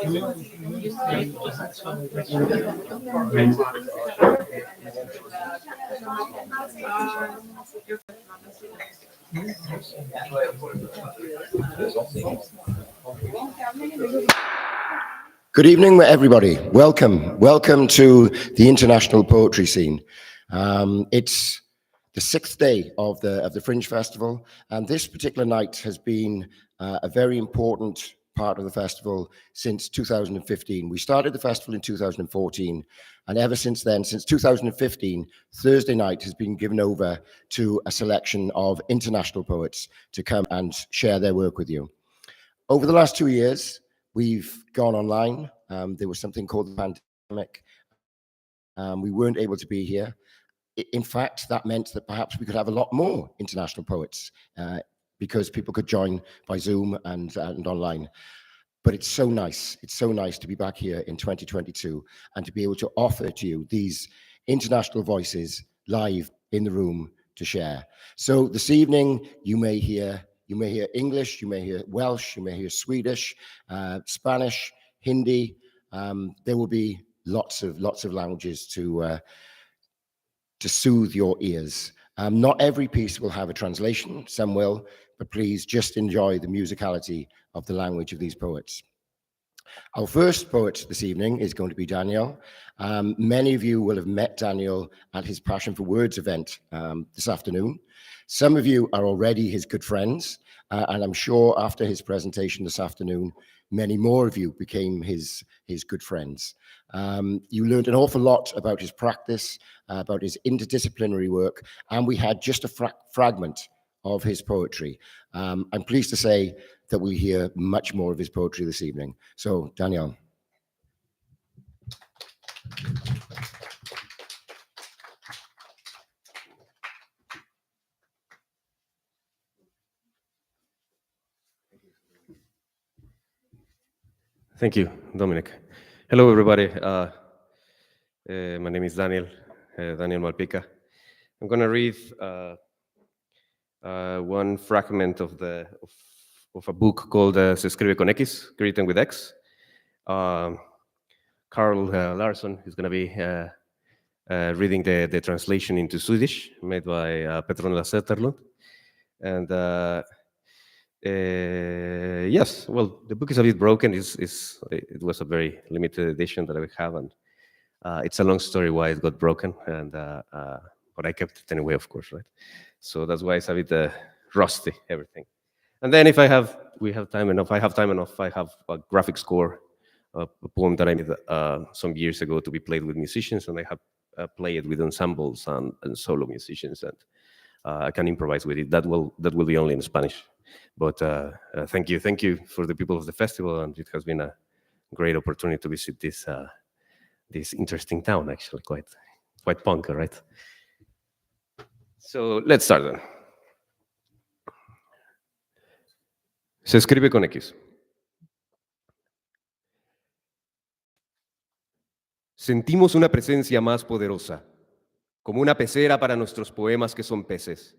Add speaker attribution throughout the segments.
Speaker 1: Good evening, everybody. Welcome to the International Poetry Scene. It's the 6th day of the Fringe Festival, and this particular night has been a very important part of the festival since 2015. We started the festival in 2014, and ever since then, since 2015, Thursday night has been given over to a selection of international poets to come and share their work with you. Over the last 2 years, we've gone online. There was something called the pandemic. We weren't able to be here. In fact, that meant that perhaps we could have a lot more international poets because people could join by Zoom and online. But it's so nice. It's so nice to be back here in 2022 and to be able to offer to you these international voices live in the room to share. So this evening, you may hear English, you may hear Welsh, you may hear Swedish, Spanish, Hindi. There will be lots of languages to soothe your ears. Not every piece will have a translation, some will, but please just enjoy the musicality of the language of these poets. Our first poet this evening is going to be Daniel. Many of you will have met Daniel at his Passion for Words event this afternoon. Some of you are already his good friends, and I'm sure after his presentation this afternoon, many more of you became his good friends. You learned an awful lot about his practice, about his interdisciplinary work, and we had just a fragment of his poetry. I'm pleased to say that we hear much more of his poetry this evening. So, Daniel.
Speaker 2: Thank you, Dominic. Hello, everybody. My name is Daniel Malpica. I'm going to read one fragment of a book called Se escribe con X, written with X. Carl Larsson is going to be reading the translation into Swedish made by Petronella Zetterlund. And yes, well, the book is a bit broken. It was a very limited edition that I have, and it's a long story why it got broken, and but I kept it anyway, of course, right? So that's why it's a bit rusty, everything. And then if we have time enough, I have a graphic score, a poem that I made some years ago to be played with musicians, and I have played with ensembles and solo musicians, and I can improvise with it. That will be only in Spanish. But thank you for the people of the festival, and it has been a great opportunity to visit this interesting town, actually, quite punk, right? So let's start then. Se escribe con X. Sentimos una presencia más poderosa, como una pecera para nuestros poemas que son peces.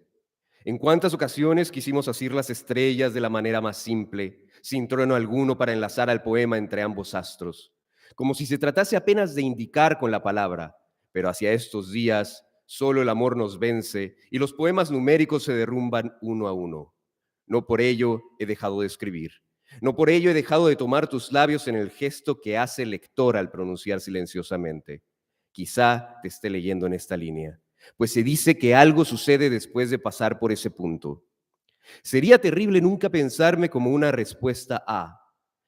Speaker 2: En cuántas ocasiones quisimos asir las estrellas de la manera más simple, sin trueno alguno para enlazar al poema entre ambos astros, como si se tratase apenas de indicar con la palabra, pero hacia estos días solo el amor nos vence y los poemas numéricos se derrumban uno a uno. No por ello he dejado de escribir, no por ello he dejado de tomar tus labios en el gesto que hace el lector al pronunciar silenciosamente. Quizá te esté leyendo en esta línea, pues se dice que algo sucede después de pasar por ese punto. Sería terrible nunca pensarme como una respuesta a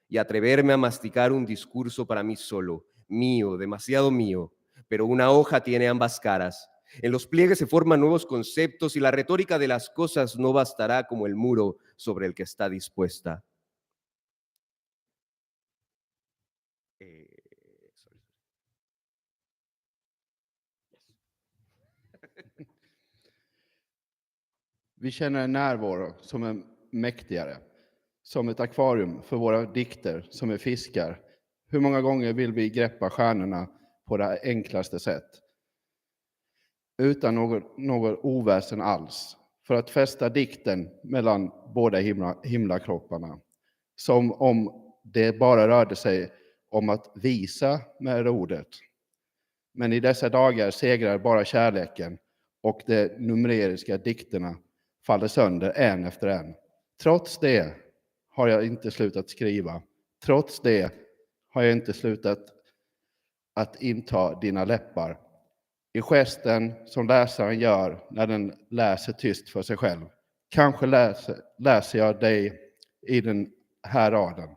Speaker 2: y atreverme a masticar un discurso para mí solo, mío, demasiado mío, pero una hoja tiene ambas caras. En los pliegues se forman nuevos conceptos y la retórica de las cosas no bastará como el muro sobre el que está dispuesta.
Speaker 3: Vi känner en närvaro som är mäktigare, som ett akvarium för våra dikter som är fiskar. Hur många gånger vill vi greppa stjärnorna på det enklaste sätt? Utan någon oväsen alls, för att fästa dikten mellan båda himlakropparna. Som om det bara rörde sig om att visa med ordet. Men i dessa dagar segrar bara kärleken och de numeriska dikterna faller sönder en efter en. Trots det har jag inte slutat skriva. Trots det har jag inte slutat att inta dina läppar. I gesten som läsaren gör när den läser tyst för sig själv. Kanske läser jag dig i den här raden.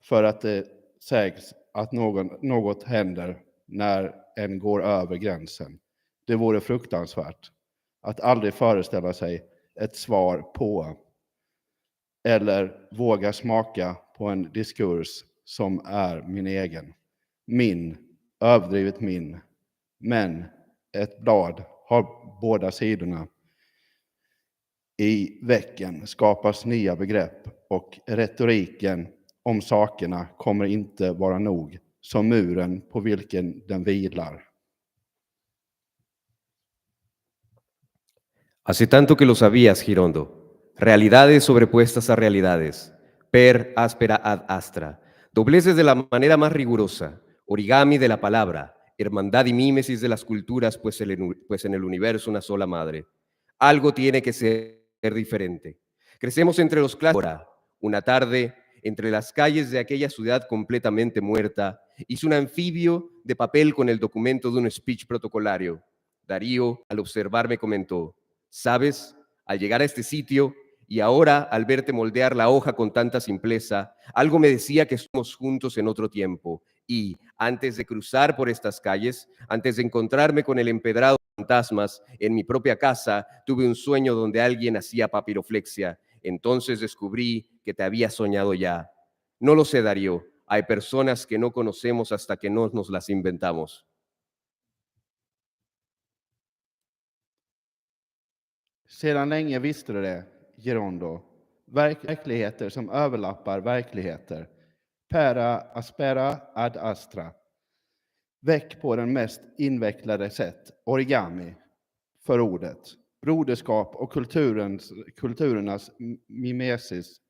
Speaker 3: För att det sägs att något händer när en går över gränsen. Det vore fruktansvärt att aldrig föreställa sig ett svar på eller våga smaka på en diskurs som är min egen. Min, överdrivet min. Men ett blad har båda sidorna. I vecken skapas nya begrepp och retoriken om sakerna kommer inte vara nog som muren på vilken den vilar.
Speaker 2: Hace tanto que lo sabías, Girondo. Realidades sobrepuestas a realidades. Per áspera ad astra. Dobleces de la manera más rigurosa. Origami de la palabra. Hermandad y mímesis de las culturas, pues en el universo una sola madre. Algo tiene que ser diferente. Crecemos entre los clásicos. Una tarde, entre las calles de aquella ciudad completamente muerta, hice un anfibio de papel con el documento de un speech protocolario. Darío, al observarme, comentó: ¿sabes? Al llegar a este sitio y ahora al verte moldear la hoja con tanta simpleza, algo me decía que estamos juntos en otro tiempo. Y antes de cruzar por estas calles, antes de encontrarme con el empedrado de fantasmas en mi propia casa, tuve un sueño donde alguien hacía papiroflexia. Entonces descubrí que te había soñado ya. No lo sé, Darío. Hay personas que no conocemos hasta que no nos las inventamos.
Speaker 3: Sedan länge visste du det, Girondo. Verkligheter som överlappar verkligheter. Pera aspera ad astra. Väck på den mest invecklade sätt. Origami för ordet. Broderskap och kulturernas mimesis.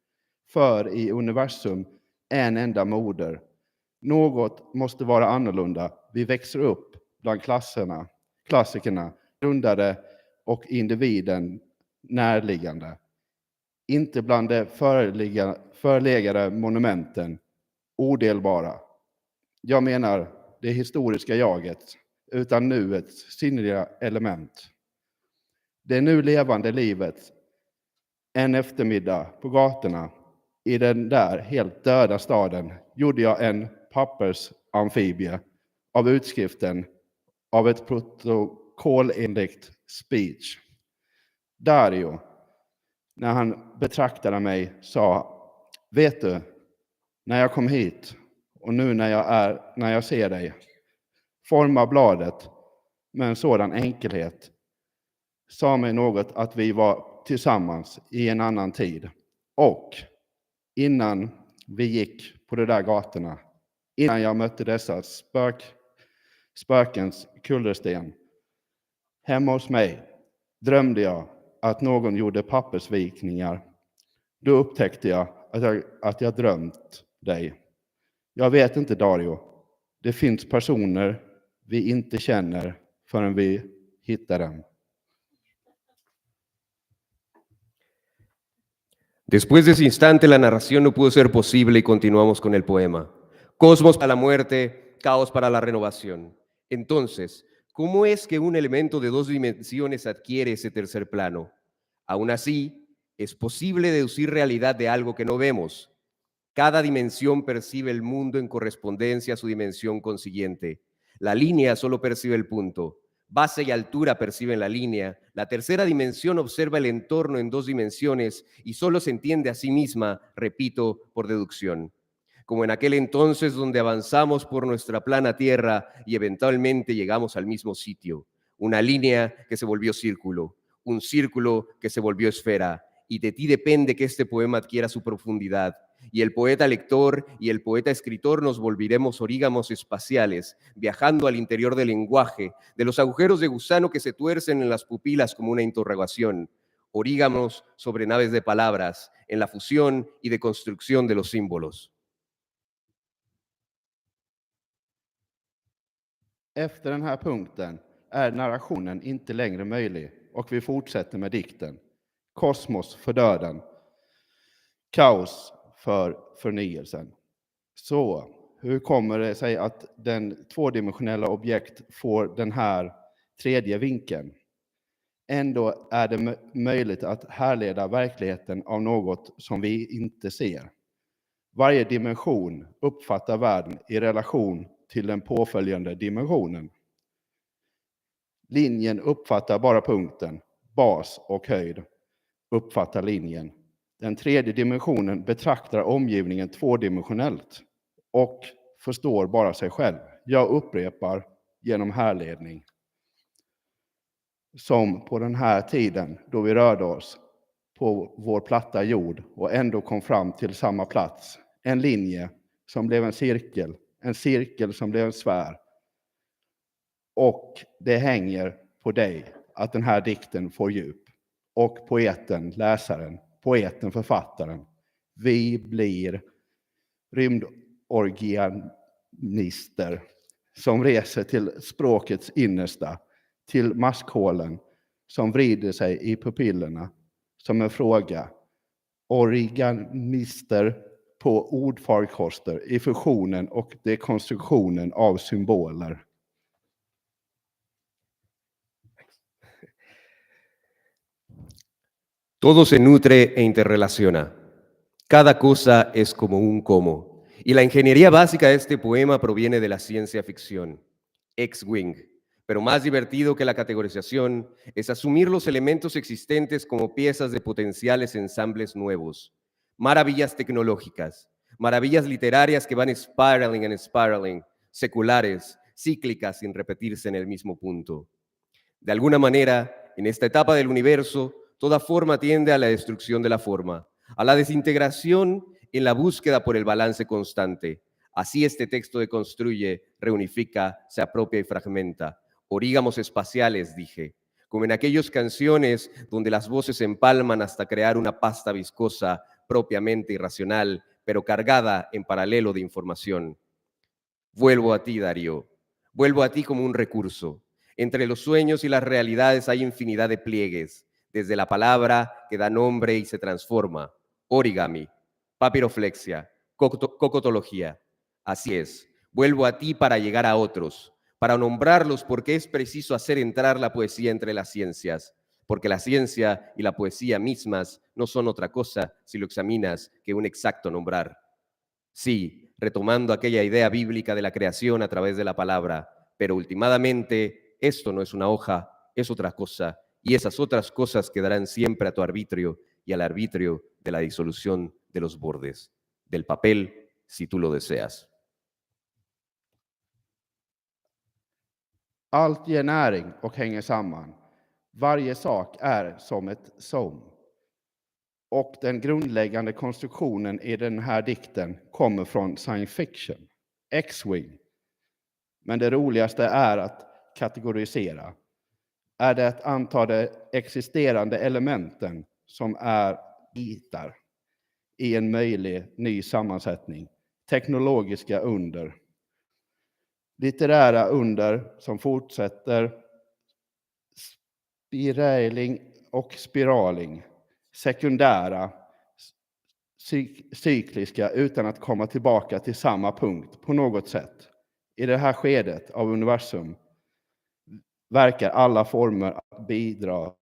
Speaker 3: För i universum en enda moder. Något måste vara annorlunda. Vi växer upp bland klassikerna, grundade och individen närliggande. Inte bland de förlegade monumenten, odelbara. Jag menar det historiska jaget, utan nuets sinnliga element. Det nu levande livet, en eftermiddag på gatorna i den där helt döda staden gjorde jag en pappersamfibie av utskriften av ett protokollenligt speech. Dario, när han betraktade mig, sa: vet du, när jag kom hit och nu när jag ser dig, forma bladet med en sådan enkelhet, sa mig något att vi var tillsammans i en annan tid. Och innan vi gick på de där gatorna, innan jag mötte dessa spökens kullersten, hemma hos mig drömde jag att någon gjorde pappersvikningar. Då upptäckte jag att jag drömt dig. Jag vet inte, Dario. Det finns personer vi inte känner förrän vi hittar dem.
Speaker 2: Después de ese instante, la narración no pudo ser posible y continuamos con el poema. Cosmos para la muerte, caos para la renovación. Entonces, ¿cómo es que un elemento de dos dimensiones adquiere ese tercer plano? Aún así, es posible deducir realidad de algo que no vemos. Cada dimensión percibe el mundo en correspondencia a su dimensión consiguiente. La línea solo percibe el punto. Base y altura perciben la línea. La tercera dimensión observa el entorno en dos dimensiones y solo se entiende a sí misma, repito, por deducción. Como en aquel entonces donde avanzamos por nuestra plana tierra y eventualmente llegamos al mismo sitio. Una línea que se volvió círculo, un círculo que se volvió esfera, y de ti depende que este poema adquiera su profundidad. Y el poeta lector y el poeta escritor nos volveremos orígamos espaciales, viajando al interior del lenguaje, de los agujeros de gusano que se tuercen en las pupilas como una interrogación, orígamos sobre naves de palabras, en la fusión y deconstrucción de los símbolos.
Speaker 3: Efter den här punkten är narrationen inte längre möjlig och vi fortsätter med dikten. Kosmos för döden. Kaos för förnyelsen. Så, hur kommer det sig att den tvådimensionella objekt får den här tredje vinkeln? Ändå är det möjligt att härleda verkligheten av något som vi inte ser. Varje dimension uppfattar världen i relation till den påföljande dimensionen. Linjen uppfattar bara punkten, bas och höjd uppfattar linjen. Den tredje dimensionen betraktar omgivningen tvådimensionellt och förstår bara sig själv. Jag upprepar genom härledning. Som på den här tiden då vi rörde oss på vår platta jord och ändå kom fram till samma plats. En linje som blev en cirkel som blev en sfär. Och det hänger på dig att den här dikten får djup. Och poeten, läsaren, poeten, författaren. Vi blir rymdorganister som reser till språkets innersta, till maskhålen som vrider sig i pupillerna som en fråga. Organister på ordfarkoster i fusionen och dekonstruktionen av symboler.
Speaker 2: Todo se nutre e interrelaciona. Cada cosa es como un cómo. Y la ingeniería básica de este poema proviene de la ciencia ficción. X-Wing. Pero más divertido que la categorización es asumir los elementos existentes como piezas de potenciales ensambles nuevos. Maravillas tecnológicas, maravillas literarias que van spiraling and spiraling, seculares, cíclicas sin repetirse en el mismo punto. De alguna manera, en esta etapa del universo, toda forma tiende a la destrucción de la forma, a la desintegración en la búsqueda por el balance constante. Así este texto deconstruye, reunifica, se apropia y fragmenta. Orígamos espaciales, dije, como en aquellas canciones donde las voces se empalman hasta crear una pasta viscosa, propiamente irracional, pero cargada en paralelo de información. Vuelvo a ti, Darío. Vuelvo a ti como un recurso. Entre los sueños y las realidades hay infinidad de pliegues, desde la palabra que da nombre y se transforma, origami, papiroflexia, cocotología. Así es, vuelvo a ti para llegar a otros, para nombrarlos porque es preciso hacer entrar la poesía entre las ciencias, porque la ciencia y la poesía mismas no son otra cosa, si lo examinas, que un exacto nombrar. Sí, retomando aquella idea bíblica de la creación a través de la palabra, pero últimamente esto no es una hoja, es otra cosa, y esas otras cosas quedarán siempre a tu arbitrio y al arbitrio de la disolución de los bordes, del papel, si tú lo deseas.
Speaker 3: Allt ger näring och hänger samman. Varje sak är som ett som. Och den grundläggande konstruktionen i den här dikten kommer från science fiction. X-Wing. Men det roligaste är att kategorisera. Är det att anta de existerande elementen som är bitar i en möjlig ny sammansättning. Teknologiska under. Litterära under som fortsätter. Spiraling och spiraling. Sekundära. Cykliska utan att komma tillbaka till samma punkt på något sätt. I det här skedet av universum verkar alla former att bidra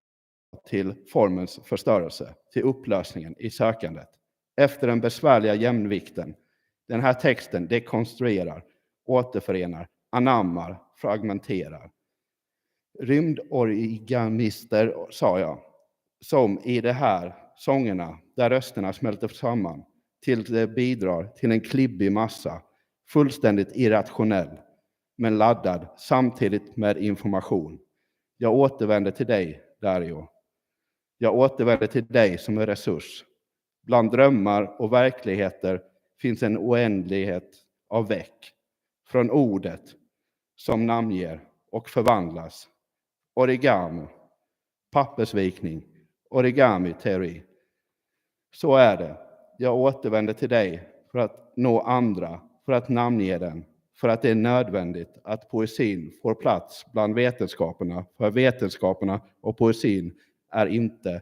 Speaker 3: till formens förstörelse, till upplösningen i sökandet. Efter den besvärliga jämvikten, den här texten dekonstruerar, återförenar, anammar, fragmenterar. Rymdorganister, sa jag, som i de här sångerna, där rösterna smälter samman, till det bidrar till en klibbig massa, fullständigt irrationell, men laddad samtidigt med information. Jag återvänder till dig, Dario. Jag återvänder till dig som en resurs. Bland drömmar och verkligheter finns en oändlighet av väck. Från ordet som namnger och förvandlas. Origami, pappersvikning, origami-teori. Så är det. Jag återvänder till dig för att nå andra, för att namnge den, för att det är nödvändigt att poesin får plats bland vetenskaperna, för vetenskaperna och poesin är inte,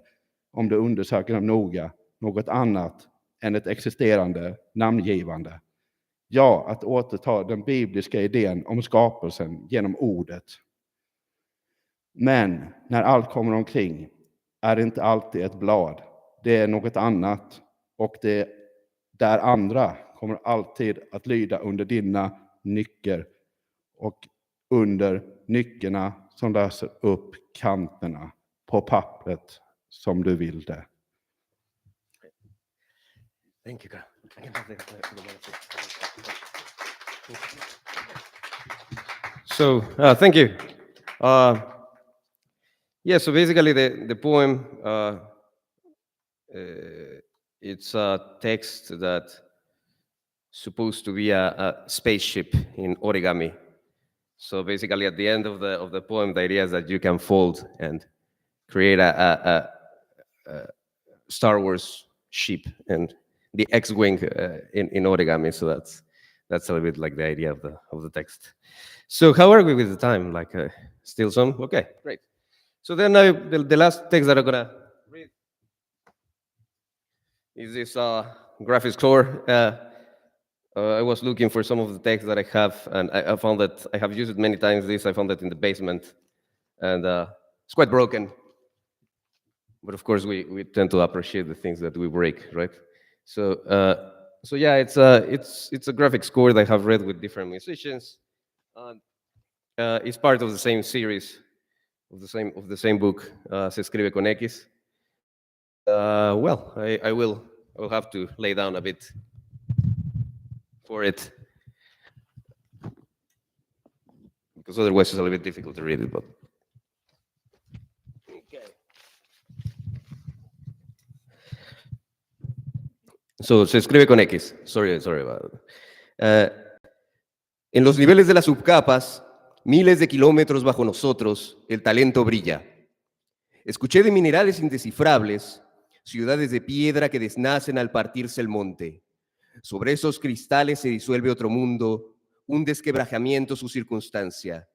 Speaker 3: om du undersöker dem noga, något annat än ett existerande namngivande. Ja, att återta den bibliska idén om skapelsen genom ordet. Men när allt kommer omkring är det inte alltid ett blad. Det är något annat, och det där andra kommer alltid att lyda under dina nycker och under nyckerna som löser upp kanterna på pappret som du vill det.
Speaker 2: Thank you. So, thank you. Yeah, so basically the poem, it's a text that's supposed to be a spaceship in origami. So basically at the end of the poem, the idea is that you can fold and create a Star Wars ship and the X-wing in origami. So that's a little bit like the idea of the text. So how are we with the time? Like still some? Okay, great. So then the last text that I'm gonna read is this graphic score. I was looking for some of the text that I have, and I found that I have used it many times. I found it in the basement, and it's quite broken. But of course, we tend to appreciate the things that we break, right? So yeah, it's a graphic score that I have read with different musicians. It's part of the same series, of the same book. Se escribe con X. Well, I will have to lay down a bit for it, because otherwise it's a little bit difficult to read it. But okay. So se escribe con X. Sorry about it. En los niveles de las subcapas, miles de kilómetros bajo nosotros, el talento brilla. Escuché de minerales indescifrables, ciudades de piedra que desnacen al partirse el monte. Sobre esos cristales se disuelve otro mundo, un desquebrajamiento su circunstancia.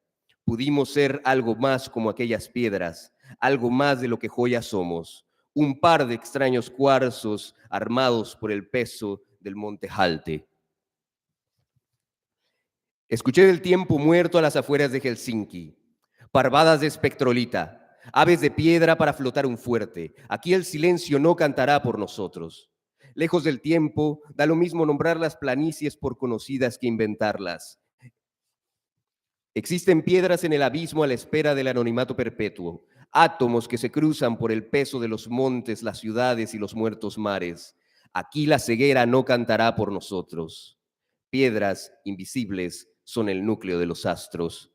Speaker 2: Pudimos ser algo más como aquellas piedras, algo más de lo que joyas somos, un par de extraños cuarzos armados por el peso del monte Jalte. Escuché del tiempo muerto a las afueras de Helsinki, parvadas de espectrolita, aves de piedra para flotar un fuerte. Aquí el silencio no cantará por nosotros. Lejos del tiempo, da lo mismo nombrar las planicies por conocidas que inventarlas. Existen piedras en el abismo a la espera del anonimato perpetuo, átomos que se cruzan por el peso de los montes, las ciudades y los muertos mares. Aquí la ceguera no cantará por nosotros. Piedras invisibles son el núcleo de los astros.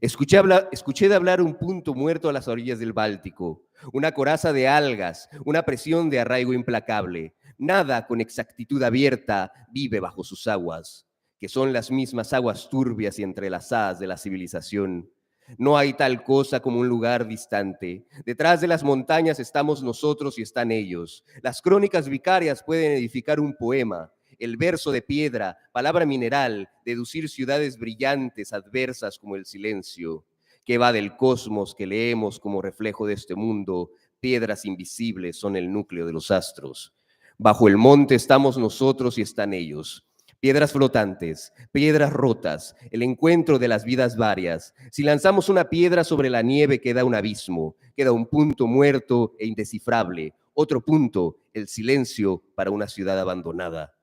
Speaker 2: Escuché de hablar un punto muerto a las orillas del Báltico, una coraza de algas, una presión de arraigo implacable. Nada con exactitud abierta vive bajo sus aguas, que son las mismas aguas turbias y entrelazadas de la civilización. No hay tal cosa como un lugar distante. Detrás de las montañas estamos nosotros y están ellos. Las crónicas vicarias pueden edificar un poema. El verso de piedra, palabra mineral, deducir ciudades brillantes, adversas como el silencio, que va del cosmos que leemos como reflejo de este mundo. Piedras invisibles son el núcleo de los astros. Bajo el monte estamos nosotros y están ellos. Piedras flotantes, piedras rotas, el encuentro de las vidas varias. Si lanzamos una piedra sobre la nieve queda un abismo, queda un punto muerto e indescifrable. Otro punto, el silencio para una ciudad abandonada.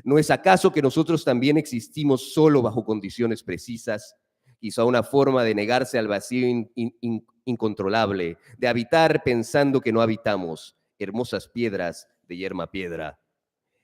Speaker 2: ¿No es acaso que nosotros también existimos solo bajo condiciones precisas? Quizá una forma de negarse al vacío incontrolable, de habitar pensando que no habitamos. Hermosas piedras de yerma piedra.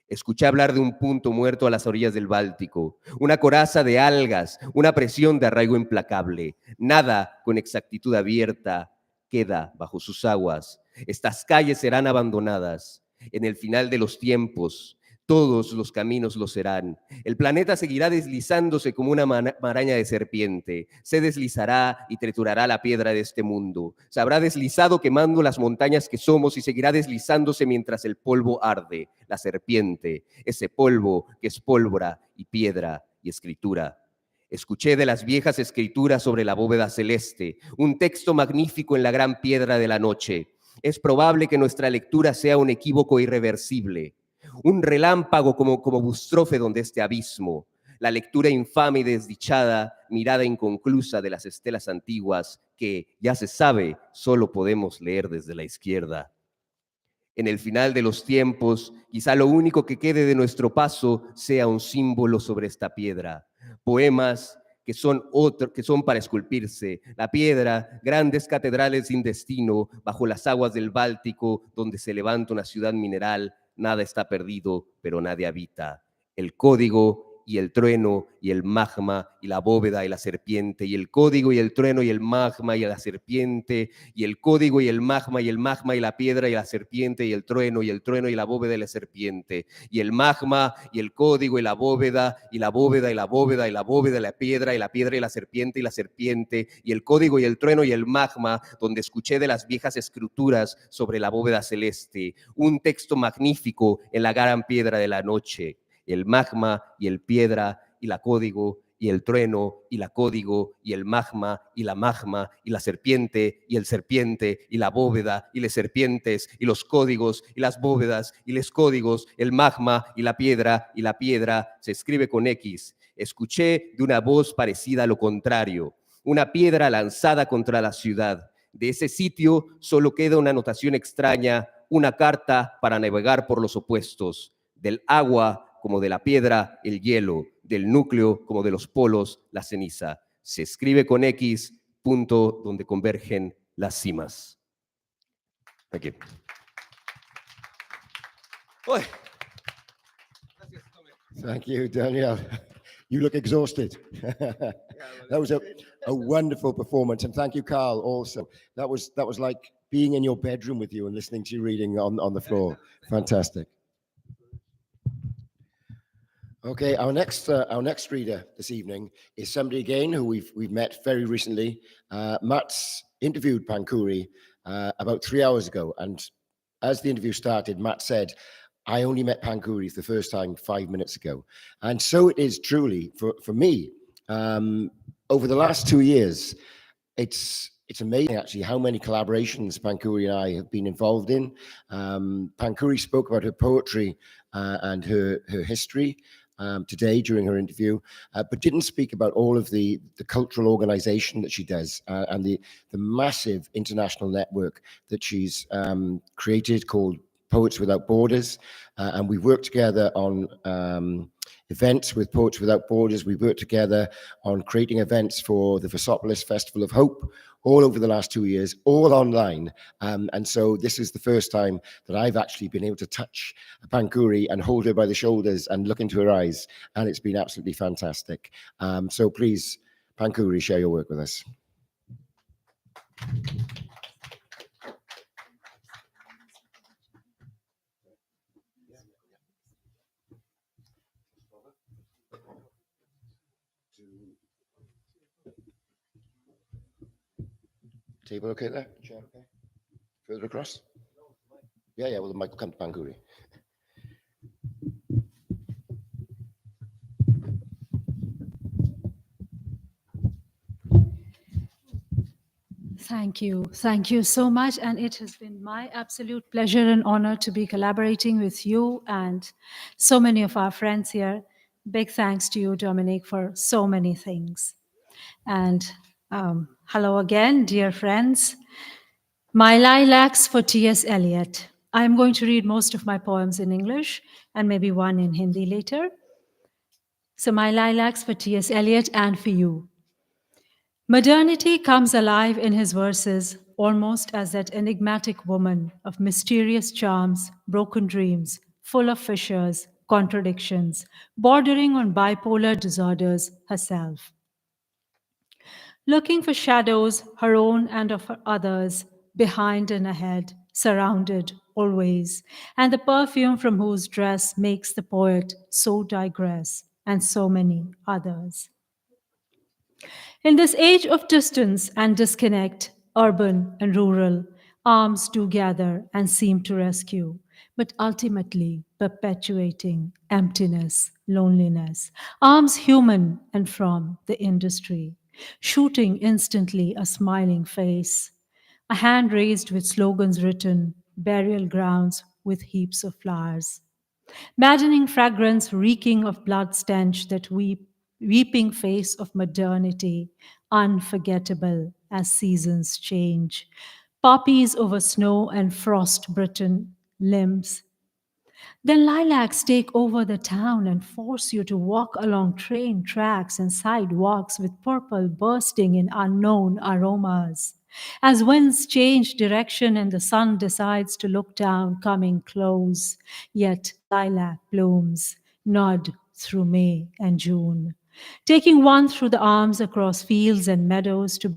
Speaker 2: Escuché hablar de un punto muerto a las orillas del Báltico, una coraza de algas, una presión de arraigo implacable. Nada con exactitud abierta queda bajo sus aguas. Estas calles serán abandonadas. En el final de los tiempos, todos los caminos lo serán. El planeta seguirá deslizándose como una maraña de serpiente. Se deslizará y triturará la piedra de este mundo. Se habrá deslizado quemando las montañas que somos y seguirá deslizándose mientras el polvo arde. La serpiente, ese polvo que es pólvora y piedra y escritura. Escuché de las viejas escrituras sobre la bóveda celeste, un texto magnífico en la gran piedra de la noche. Es probable que nuestra lectura sea un equívoco irreversible, un relámpago como bustrofe donde este abismo, la lectura infame y desdichada, mirada inconclusa de las estelas antiguas que, ya se sabe, solo podemos leer desde la izquierda. En el final de los tiempos, quizá lo único que quede de nuestro paso sea un símbolo sobre esta piedra. Poemas que son para esculpirse. La piedra, grandes catedrales sin destino, bajo las aguas del Báltico, donde se levanta una ciudad mineral. Nada está perdido, pero nadie habita. El código y el trueno y el magma y la bóveda y la serpiente, y el código y el trueno y el magma y la serpiente, y el código y el magma y la piedra y la serpiente, y el trueno y la bóveda y la serpiente, y el magma y el código y la bóveda y la bóveda y la bóveda y la bóveda y la piedra y la serpiente, y el código y el trueno y el magma, donde escuché de las viejas escrituras sobre la bóveda celeste, un texto magnífico en la gran piedra de la noche. El magma y el piedra y la código y el trueno y la código y el magma y la serpiente y el serpiente y la bóveda y las serpientes y los códigos y las bóvedas y los códigos, el magma y la piedra se escribe con X. Escuché de una voz parecida a lo contrario, una piedra lanzada contra la ciudad. De ese sitio solo queda una anotación extraña, una carta para navegar por los opuestos, del agua como de la piedra, el hielo, del núcleo como de los polos, la ceniza. Se escribe con X, punto donde convergen las cimas. Thank you. Oy.
Speaker 1: Thank you, Daniel. You look exhausted. That was a wonderful performance, and thank you, Carl. Also, that was like being in your bedroom with you and listening to you reading on the floor. Fantastic. Okay, our next reader this evening is somebody again who we've met very recently. Matt's interviewed Pankhuri about 3 hours ago, and as the interview started, Matt said, "I only met Pankhuri for the first time 5 minutes ago," and so it is truly for me. Over the last 2 years, it's amazing actually how many collaborations Pankhuri and I have been involved in. Pankhuri spoke about her poetry and her history today during her interview, but didn't speak about all of the cultural organization that she does and the massive international network that she's created called Poets Without Borders. And we worked together on events with Poets Without Borders. We worked together on creating events for the Versopolis Festival of Hope all over the last 2 years, all online. And so this is the first time that I've actually been able to touch Pankhuri and hold her by the shoulders and look into her eyes. And it's been absolutely fantastic. So please, Pankhuri, share your work with us. Table okay there? Chair okay? Further across? Yeah, well, the mic will come to Pankhuri.
Speaker 4: Thank you so much. And it has been my absolute pleasure and honor to be collaborating with you and so many of our friends here. Big thanks to you, Dominic, for so many things. And hello again, dear friends. My Lilacs for T.S. Eliot. I'm going to read most of my poems in English and maybe one in Hindi later. So my Lilacs for T.S. Eliot and for you. Modernity comes alive in his verses, almost as that enigmatic woman of mysterious charms, broken dreams, full of fissures, contradictions, bordering on bipolar disorders herself. Looking for shadows, her own and of others, behind and ahead, surrounded, always, and the perfume from whose dress makes the poet so digress, and so many others. In this age of distance and disconnect, urban and rural, arms do gather and seem to rescue. but ultimately perpetuating emptiness, loneliness. Arms human and from the industry, shooting instantly a smiling face, a hand raised with slogans written, burial grounds with heaps of flowers. Maddening fragrance reeking of blood stench that weeping face of modernity, unforgettable as seasons change. Poppies over snow and frost Britain limbs. Then lilacs take over the town and force you to walk along train tracks and sidewalks with purple bursting in unknown aromas. As winds change direction and the sun decides to look down, coming close, yet lilac blooms nod through May and June, taking one through the arms across fields and meadows to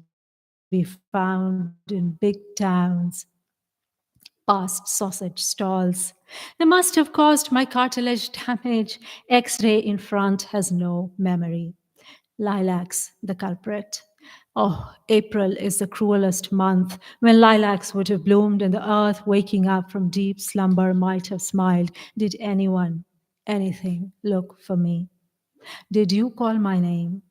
Speaker 4: be found in big towns past sausage stalls. They must have caused my cartilage damage. X ray in front has no memory. Lilacs, the culprit. Oh, April is the cruelest month when lilacs would have bloomed and the earth, waking up from deep slumber, might have smiled. Did anyone, anything look for me? Did you call my name?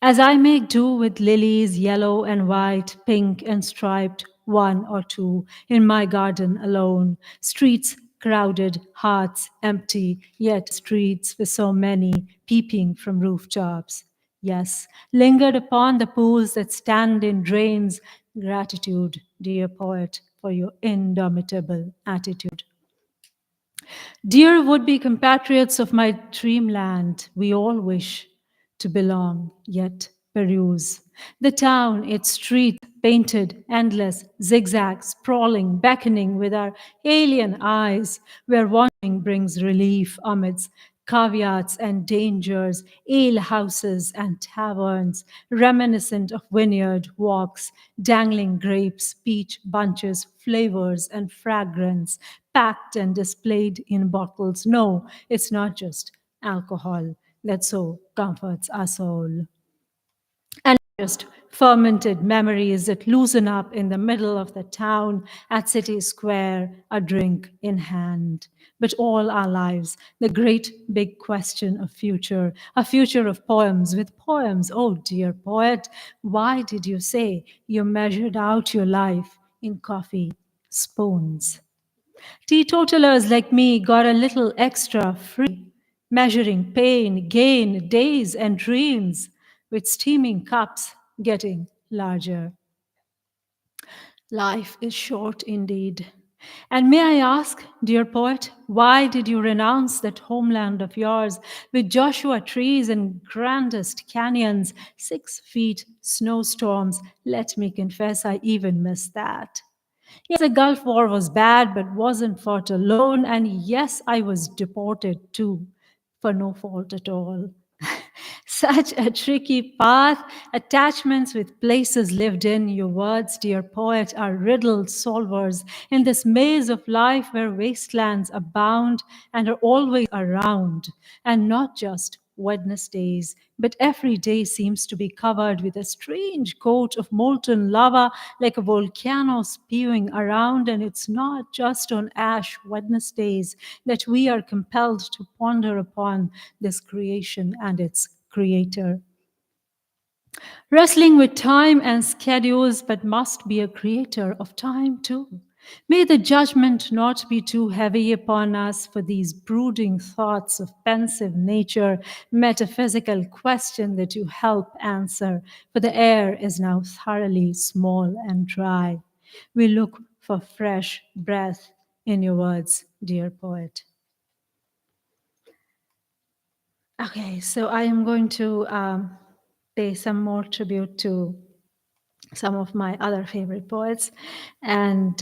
Speaker 4: As I make do with lilies, yellow and white, pink and striped, one or two, in my garden alone, streets crowded, hearts empty, yet streets with so many peeping from rooftops. Yes, lingered upon the pools that stand in drains. Gratitude, dear poet, for your indomitable attitude. Dear would be compatriots of my dreamland, we all wish to belong, yet peruse. The town, its streets, painted, endless, zigzag, sprawling, beckoning with our alien eyes, where wandering brings relief amidst caveats and dangers, ale houses and taverns, reminiscent of vineyard walks, dangling grapes, peach bunches, flavors and fragrance, packed and displayed in bottles. No, it's not just alcohol that so comforts our soul. And just fermented memories that loosen up in the middle of the town at City Square, a drink in hand. But all our lives, the great big question of future, a future of poems with poems. Oh, dear poet, why did you say you measured out your life in coffee spoons? Teetotalers like me got a little extra free, measuring pain, gain, days, and dreams, with steaming cups getting larger. Life is short indeed. And may I ask, dear poet, why did you renounce that homeland of yours with Joshua trees and grandest canyons, 6 feet, snowstorms? Let me confess, I even missed that. Yes, the Gulf War was bad, but wasn't fought alone. And yes, I was deported too, for no fault at all. Such a tricky path, attachments with places lived in. Your words, dear poet, are riddle solvers in this maze of life where wastelands abound and are always around, and not just Wednesdays, but every day seems to be covered with a strange coat of molten lava like a volcano spewing around. And it's not just on Ash Wednesdays that we are compelled to ponder upon this creation and its creator. Wrestling with time and schedules, but must be a creator of time too. May the judgment not be too heavy upon us for these brooding thoughts of pensive nature, metaphysical question that you help answer, for the air is now thoroughly small and dry. We look for fresh breath in your words, dear poet. Okay, so I am going to pay some more tribute to some of my other favorite poets. And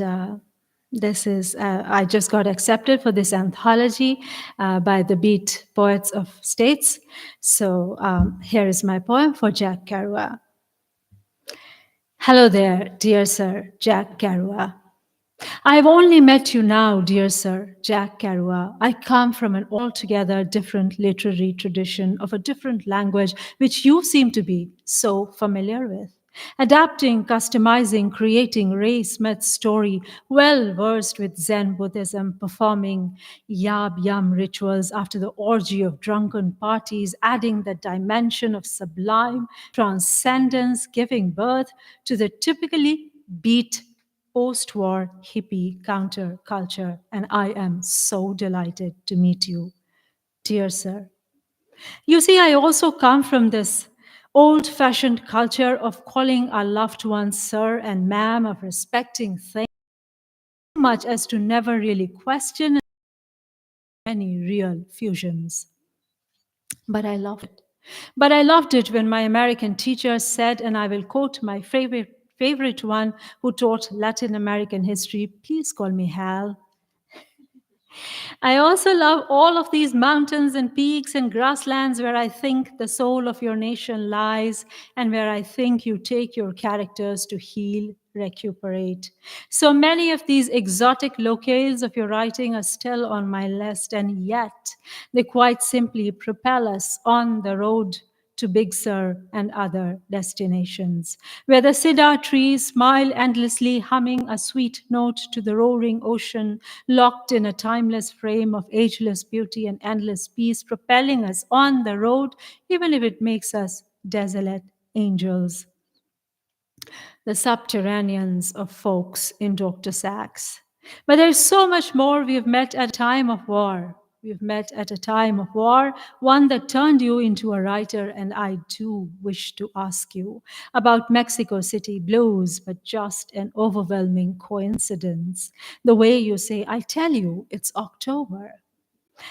Speaker 4: this is, I just got accepted for this anthology by the Beat Poets of States. So here is my poem for Jack Kerouac. Hello there, dear sir, Jack Kerouac. I have only met you now, dear sir, Jack Kerouac. I come from an altogether different literary tradition of a different language, which you seem to be so familiar with. Adapting, customizing, creating race myth story, well versed with Zen Buddhism, performing yab yum rituals after the orgy of drunken parties, adding the dimension of sublime transcendence, giving birth to the typically beat post-war hippie counterculture. And I am so delighted to meet you, dear sir. You see, I also come from this old-fashioned culture of calling our loved ones sir and ma'am, of respecting things much as to never really question any real fusions. But I loved it. But I loved it when my American teacher said, and I will quote my favorite one who taught Latin American history, please call me Hal. I also love all of these mountains and peaks and grasslands where I think the soul of your nation lies and where I think you take your characters to heal, recuperate. So many of these exotic locales of your writing are still on my list, and yet they quite simply propel us on the road to Big Sur and other destinations, where the cedar trees smile endlessly, humming a sweet note to the roaring ocean, locked in a timeless frame of ageless beauty and endless peace, propelling us on the road, even if it makes us desolate angels. The subterraneans of folks in Dr. Sachs. But there's so much more. We've met at a time of war. We've met at a time of war, one that turned you into a writer, and I do wish to ask you about Mexico City blues, but just an overwhelming coincidence. The way you say, I tell you, it's October,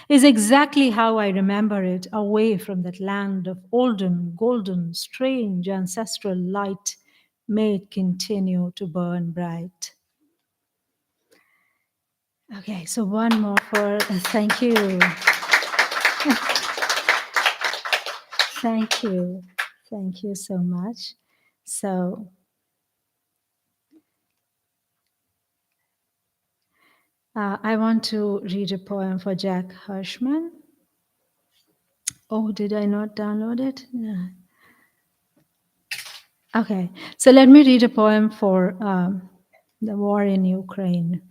Speaker 4: is exactly how I remember it, away from that land of olden, golden, strange ancestral light. May it continue to burn bright. Okay, so one more for thank you. Thank you. Thank you so much. So I want to read a poem for Jack Hirschman. Oh, did I not download it? No. Okay, so let me read a poem for the war in Ukraine.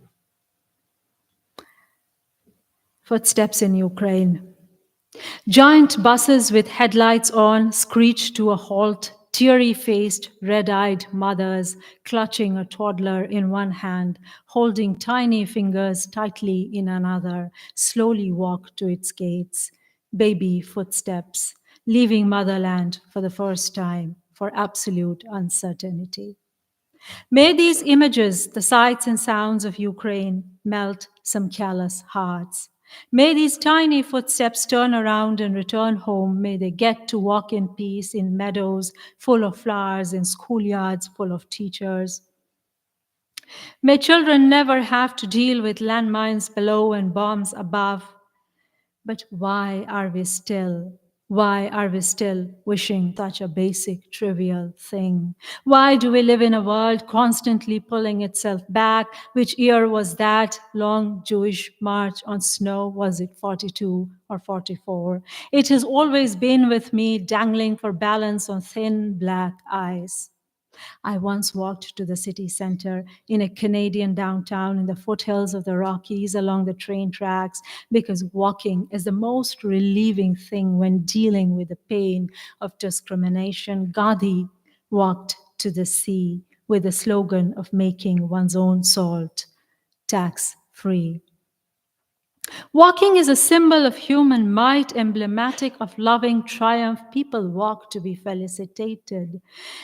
Speaker 4: Footsteps in Ukraine. Giant buses with headlights on screech to a halt, teary-faced, red-eyed mothers clutching a toddler in one hand, holding tiny fingers tightly in another, slowly walk to its gates. Baby footsteps, leaving motherland for the first time, for absolute uncertainty. May these images, the sights and sounds of Ukraine, melt some callous hearts. May these tiny footsteps turn around and return home. May they get to walk in peace in meadows full of flowers, in schoolyards full of teachers. May children never have to deal with landmines below and bombs above. But why are we still wishing such a basic, trivial thing? Why do we live in a world constantly pulling itself back? Which year was that long Jewish march on snow? Was it 42 or 44? It has always been with me, dangling for balance on thin black ice. I once walked to the city center in a Canadian downtown in the foothills of the Rockies along the train tracks because walking is the most relieving thing when dealing with the pain of discrimination. Gandhi walked to the sea with the slogan of making one's own salt tax-free. Walking is a symbol of human might, emblematic of loving triumph. People walk to be felicitated.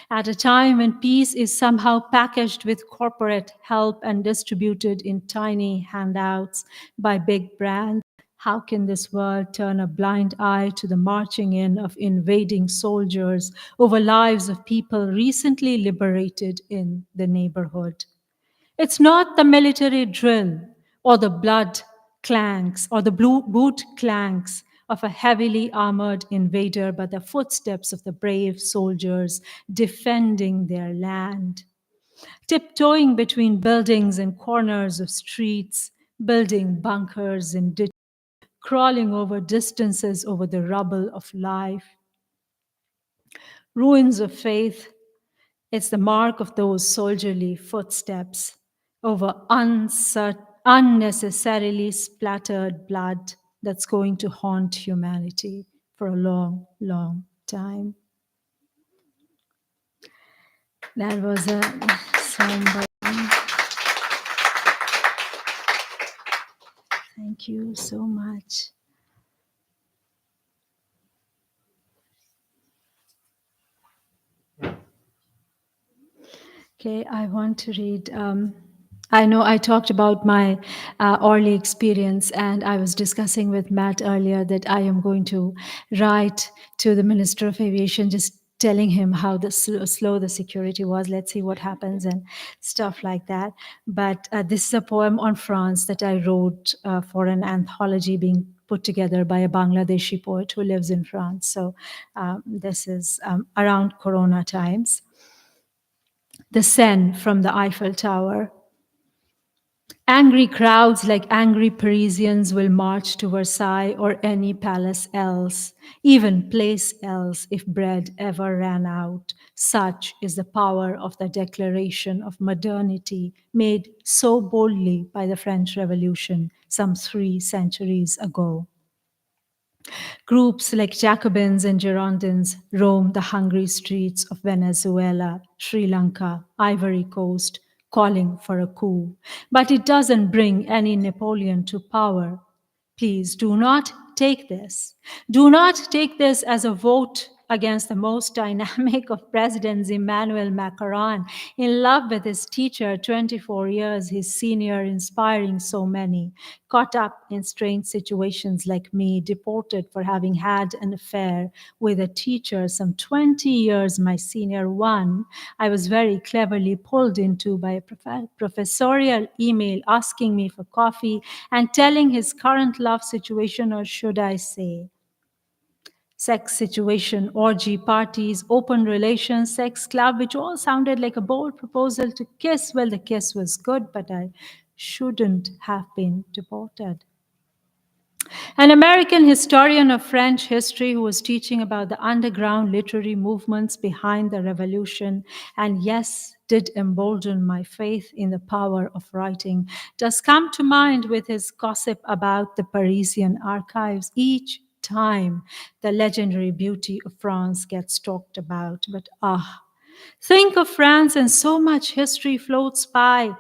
Speaker 4: At a time when peace is somehow packaged with corporate help and distributed in tiny handouts by big brands, how can this world turn a blind eye to the marching in of invading soldiers over lives of people recently liberated in the neighborhood? It's not the military drill or the blood clanks or the boot clanks of a heavily armored invader, but the footsteps of the brave soldiers defending their land, tiptoeing between buildings and corners of streets, building bunkers and ditches, crawling over distances over the rubble of life, ruins of faith, It's the mark of those soldierly footsteps over unnecessarily splattered blood that's going to haunt humanity for a long, long time. That was a somber. Thank you so much. Okay, I want to read. I know I talked about my Orly experience, and I was discussing with Matt earlier that I am going to write to the Minister of Aviation, just telling him how slow the security was. Let's see what happens and stuff like that. But this is a poem on France that I wrote for an anthology being put together by a Bangladeshi poet who lives in France. So this is around Corona times. The Seine from the Eiffel Tower. Angry crowds like angry Parisians will march to Versailles or any palace else, even place else if bread ever ran out. Such is the power of the declaration of modernity made so boldly by the French Revolution some 3 centuries ago. Groups like Jacobins and Girondins roam the hungry streets of Venezuela, Sri Lanka, Ivory Coast, calling for a coup. But it doesn't bring any Napoleon to power. Please do not take this. Do not take this as a vote against the most dynamic of presidents, Emmanuel Macron, in love with his teacher, 24 years, his senior, inspiring so many, caught up in strange situations like me, deported for having had an affair with a teacher some 20 years my senior, one I was very cleverly pulled into by a professorial email asking me for coffee and telling his current love situation, or should I say, sex situation, orgy, parties, open relations, sex club, which all sounded like a bold proposal to kiss. Well, the kiss was good, but I shouldn't have been deported. An American historian of French history who was teaching about the underground literary movements behind the revolution, and yes, did embolden my faith in the power of writing, does come to mind with his gossip about the Parisian archives each time the legendary beauty of France gets talked about. But think of France and so much history floats by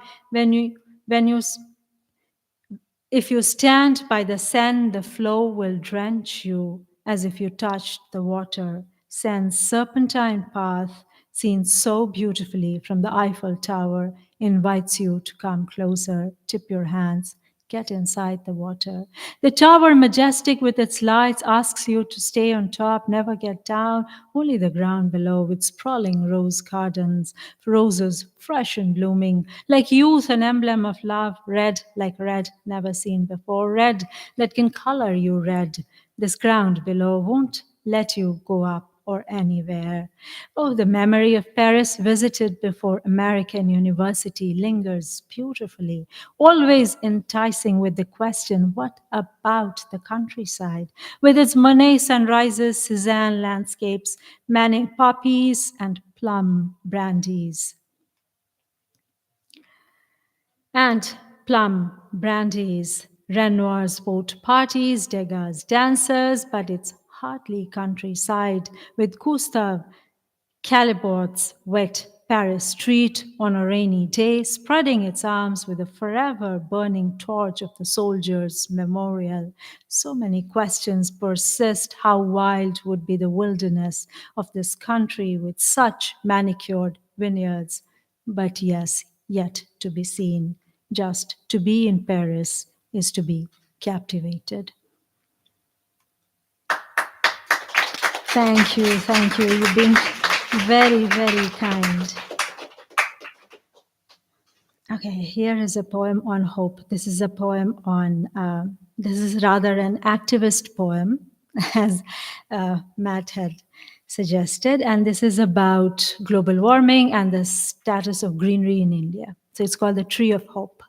Speaker 4: if you stand by the Seine, the flow will drench you as if you touched the water. Seine's serpentine path, seen so beautifully from the Eiffel Tower, invites you to come closer, tip your hands, get inside the water. The tower, majestic with its lights, asks you to stay on top, never get down, only the ground below with sprawling rose gardens, roses fresh and blooming, like youth, an emblem of love, red like red never seen before, red that can color you red. This ground below won't let you go up or anywhere. Oh, the memory of Paris visited before American University lingers beautifully, always enticing with the question, what about the countryside? With its Monet sunrises, Cézanne landscapes, Manet poppies, and plum brandies. And plum brandies, Renoir's boat parties, Degas' dancers, but it's hardly countryside with Gustave Calibort's wet Paris street on a rainy day, spreading its arms with a forever burning torch of the soldiers' memorial. So many questions persist. How wild would be the wilderness of this country with such manicured vineyards? But yes, yet to be seen. Just to be in Paris is to be captivated. Thank you, thank you. You've been very, very kind. Okay, here is a poem on hope. This is a poem on, this is rather an activist poem, as Matt had suggested, and this is about global warming and the status of greenery in India. So it's called The Tree of Hope.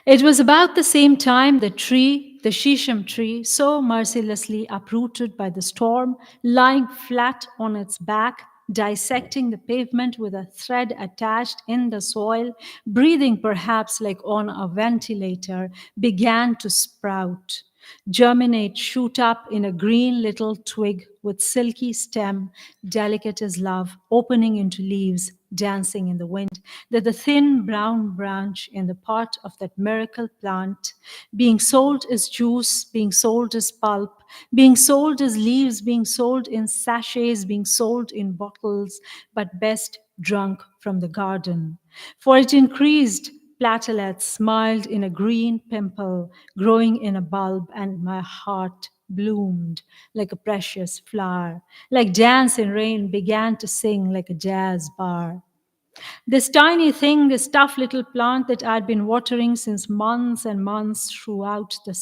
Speaker 4: It was about the same time the tree, the shisham tree, so mercilessly uprooted by the storm, lying flat on its back, dissecting the pavement with a thread attached in the soil, breathing perhaps like on a ventilator, began to sprout, germinate, shoot up in a green little twig with silky stem, delicate as love, opening into leaves, dancing in the wind, that the thin brown branch in the pot of that miracle plant, being sold as juice, being sold as pulp, being sold as leaves, being sold in sachets, being sold in bottles, but best drunk from the garden. For it increased platelets, smiled in a green pimple, growing in a bulb, and my heart bloomed like a precious flower, like dance in rain, began to sing like a jazz bar. This tiny thing, this tough little plant that I'd been watering since months and months throughout the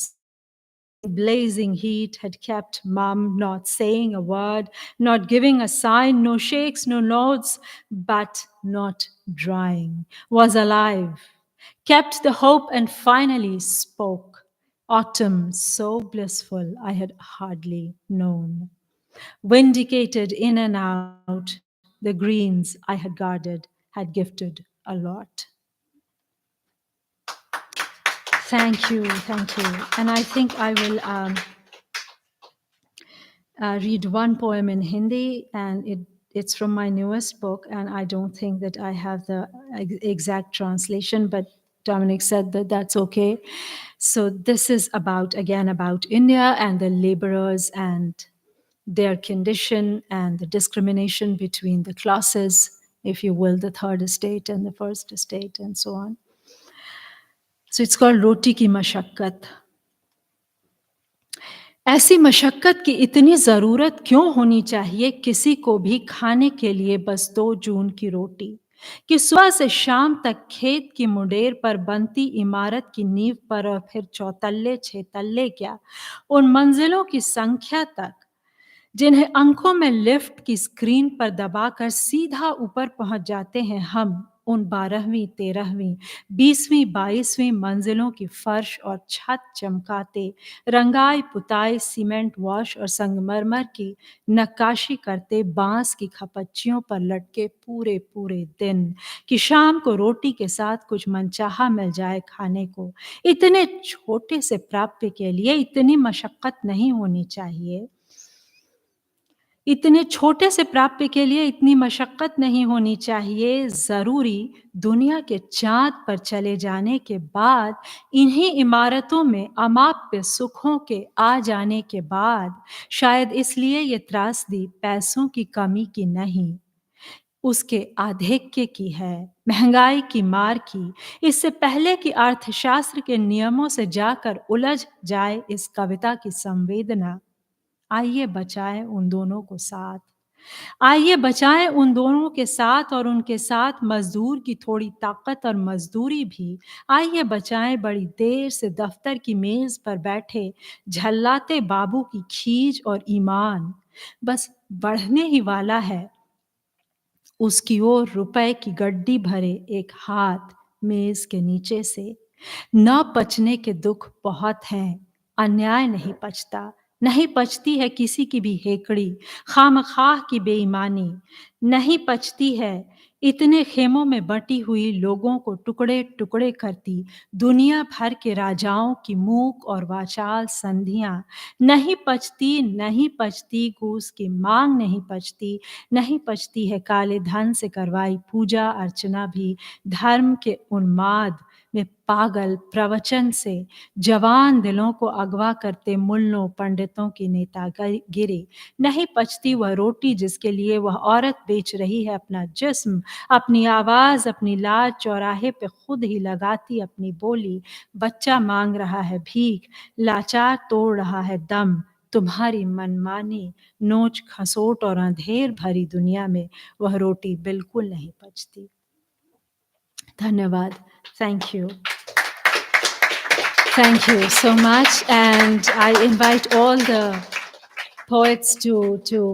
Speaker 4: blazing heat had kept Mum not saying a word, not giving a sign, no shakes, no nods, but not drying, was alive, kept the hope, and finally spoke. Autumn so blissful I had hardly known. Vindicated in and out, the greens I had guarded, had gifted a lot. Thank you, thank you. And I think I will read one poem in Hindi, and it's from my newest book, and I don't think that I have the exact translation, but Dominic said that that's okay. So this is about, again, about India and the laborers and their condition and the discrimination between the classes, if you will, the third estate and the first estate, and so on. So it's called Roti Ki Mashakkat. ऐसी मशक्क़त की इतनी ज़रूरत क्यों होनी चाहिए किसी को भी खाने के लिए बस 2 जून की रोटी, कि सुबह से शाम तक खेत की मुंडेर पर बनती इमारत की नींव पर और फिर चौतल्ले छेतल्ले क्या, उन मंजिलों की संख्या तक जिन्हें अंकों में लिफ्ट की स्क्रीन पर दबाकर सीधा ऊपर पहुंच जाते हैं हम, उन 12वीं, 13वीं, 20वीं, 22वीं मंजिलों की फर्श और छत चमकाते, रंगाई पुताई सीमेंट वॉश और संगमरमर की नक्काशी करते बांस की खपच्चियों पर लटके पूरे पूरे दिन, कि शाम को रोटी के साथ कुछ मनचाहा मिल जाए खाने को। इतने छोटे से प्राप्य के लिए इतनी मशक्कत नहीं होनी चाहिए। इतने छोटे से प्राप्य के लिए इतनी मशक्कत नहीं होनी चाहिए। ज़रूरी दुनिया के चाँद पर चले जाने के बाद, इन्हीं इमारतों में अमाप्य सुखों के आ जाने के बाद, शायद इसलिए ये त्रासदी पैसों की कमी की नहीं, उसके आधिक्य की है, महंगाई की मार की। इससे पहले कि अर्थशास्त्र के नियमों से जाकर उलझ जाए इस कविता की संवेदना, आइए बचाएं उन दोनों को साथ, आइए बचाएं उन दोनों के साथ और उनके साथ मजदूर की थोड़ी ताकत और मजदूरी भी। आइए बचाएं बड़ी देर से दफ्तर की मेज पर बैठे झल्लाते बाबू की खीज और ईमान, बस बढ़ने ही वाला है उसकी ओर रुपए की गड्डी भरे एक हाथ मेज के नीचे से। न पचने के दुख बहुत हैं, अन्याय नहीं पचता, नहीं पचती है किसी की भी हेकड़ी, खामखाह की बेईमानी नहीं पचती है, इतने खेमों में बटी हुई लोगों को टुकड़े टुकड़े करती दुनिया भर के राजाओं की मूक और वाचाल संधियां नहीं पचती, नहीं पचती घूस की मांग नहीं पचती, नहीं पचती है काले धन से करवाई पूजा अर्चना भी, धर्म के उन्माद में पागल प्रवचन से जवान दिलों को अगवा करते मुल्लों पंडितों की नेतागिरी नहीं पचती वह रोटी जिसके लिए वह औरत बेच रही है अपना जिस्म, अपनी आवाज, अपनी लाज, चौराहे पे खुद ही लगाती अपनी बोली, बच्चा मांग रहा है भीख, लाचार तोड़ रहा है दम, तुम्हारी मनमानी नोच खसोट और अंधेर भरी दुनिया में वह रोटी बिल्कुल नहीं पचती। धन्यवाद। Thank you. Thank you so much. And I invite all the poets to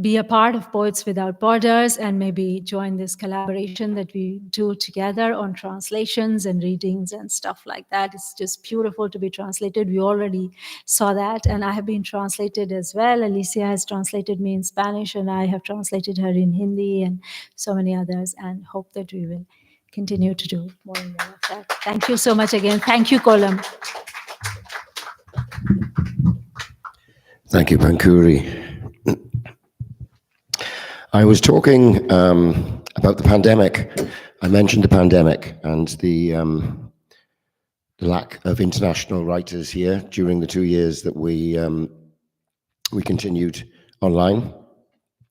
Speaker 4: be a part of Poets Without Borders and maybe join this collaboration that we do together on translations and readings and stuff like that. It's just beautiful to be translated. We already saw that, and I have been translated as well. Alesia has translated me in Spanish, and I have translated her in Hindi and so many others, and hope that we will continue to do more and more of that. Thank you so much again. Thank you, Kolam.
Speaker 1: Thank you, Pankhuri. I was talking about the pandemic. I mentioned the pandemic and the lack of international writers here during the 2 years that we continued online.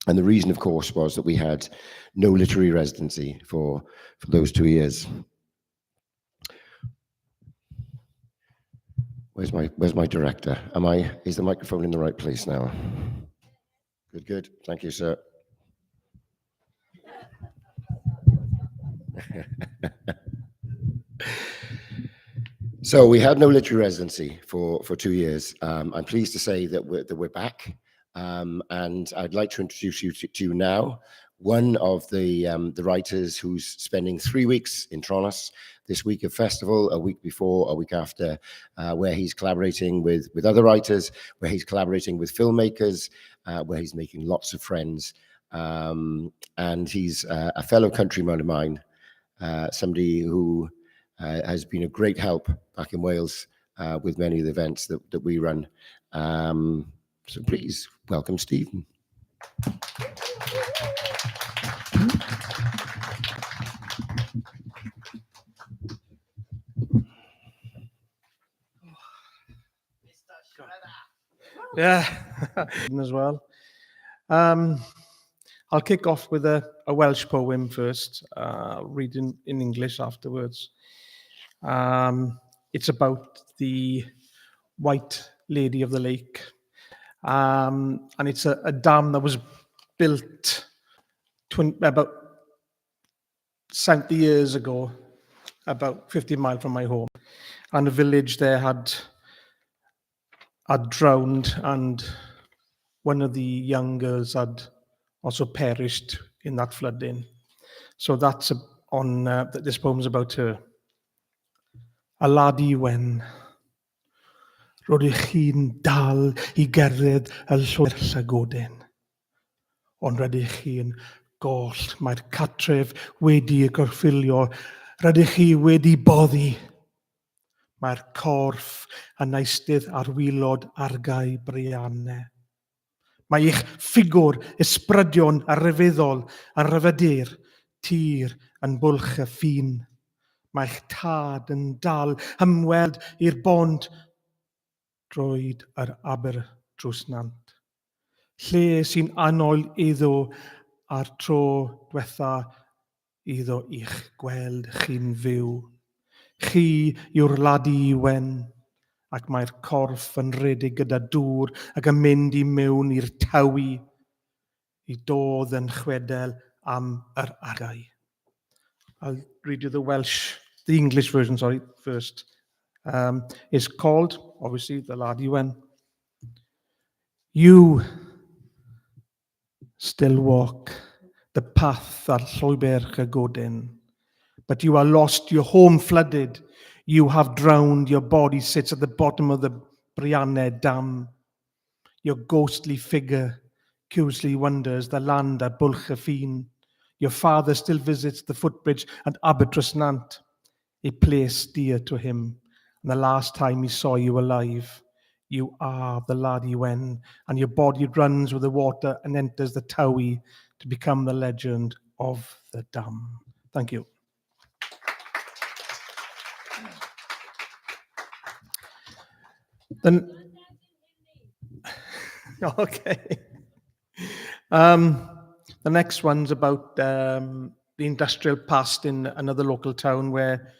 Speaker 1: And the reason, of course, was that we had no literary residency for those 2 years. Where's my director? Is the microphone in the right place now? Good. Thank you, sir. So we had no literary residency for 2 years. I'm pleased to say that we're back, and I'd like to introduce you to you now one of the writers who's spending 3 weeks in Treharne, this week of festival, a week before, a week after, where he's collaborating with other writers, where he's collaborating with filmmakers, where he's making lots of friends, and he's a fellow countryman of mine. Somebody who has been a great help back in Wales with many of the events that we run. So please welcome Stephen.
Speaker 5: Yeah, as well. I'll kick off with a Welsh poem first, reading in English afterwards. It's about the White Lady of the Lake. And it's a dam that was built about 70 years ago, about 50 miles from my home. And the village there had drowned, and one of the young girls had also perished in that flooding. So that's on this poem's about her. A laddie wen. Rydych chi'n dal I gerdded y llwyr llagodyn. Ond rydych chi'n goll, mae'r catref wedi gorffilio, rydych chi wedi boddi. Mae'r corff yn eistydd ar wilod argau Brianne. Mae eich ffigwr ysbrydion a ryfeddol yn rhyfedir, tir yn bwlch y ffin. Mae'ch tad yn dal ymweld i'r bont droed yr aber drwsnant. Lle sy'n anol iddo a'r tro diwetha iddo i'ch gweld chi'n fyw. Chi yw'r laddie wen, ac mae'r corff yn rhedeg gyda dŵr ac yn mynd I mewn i'r tawi I dodd yn chwedel am yr argau. I'll read you the English version, first. It's called, obviously, the laddie wen. You still walk the path ar llwybyr Llagodin, but you are lost, your home flooded. You have drowned, your body sits at the bottom of the Brianne Dam. Your ghostly figure curiously wanders the land at Bwlch y Ffin. Your father still visits the footbridge at Abertrwsnant, a place dear to him. And the last time he saw you alive, you are the laddie wen, and your body runs with the water and enters the Tawi to become the legend of the dam. Thank you. Then, okay. The next one's about the industrial past in another local town where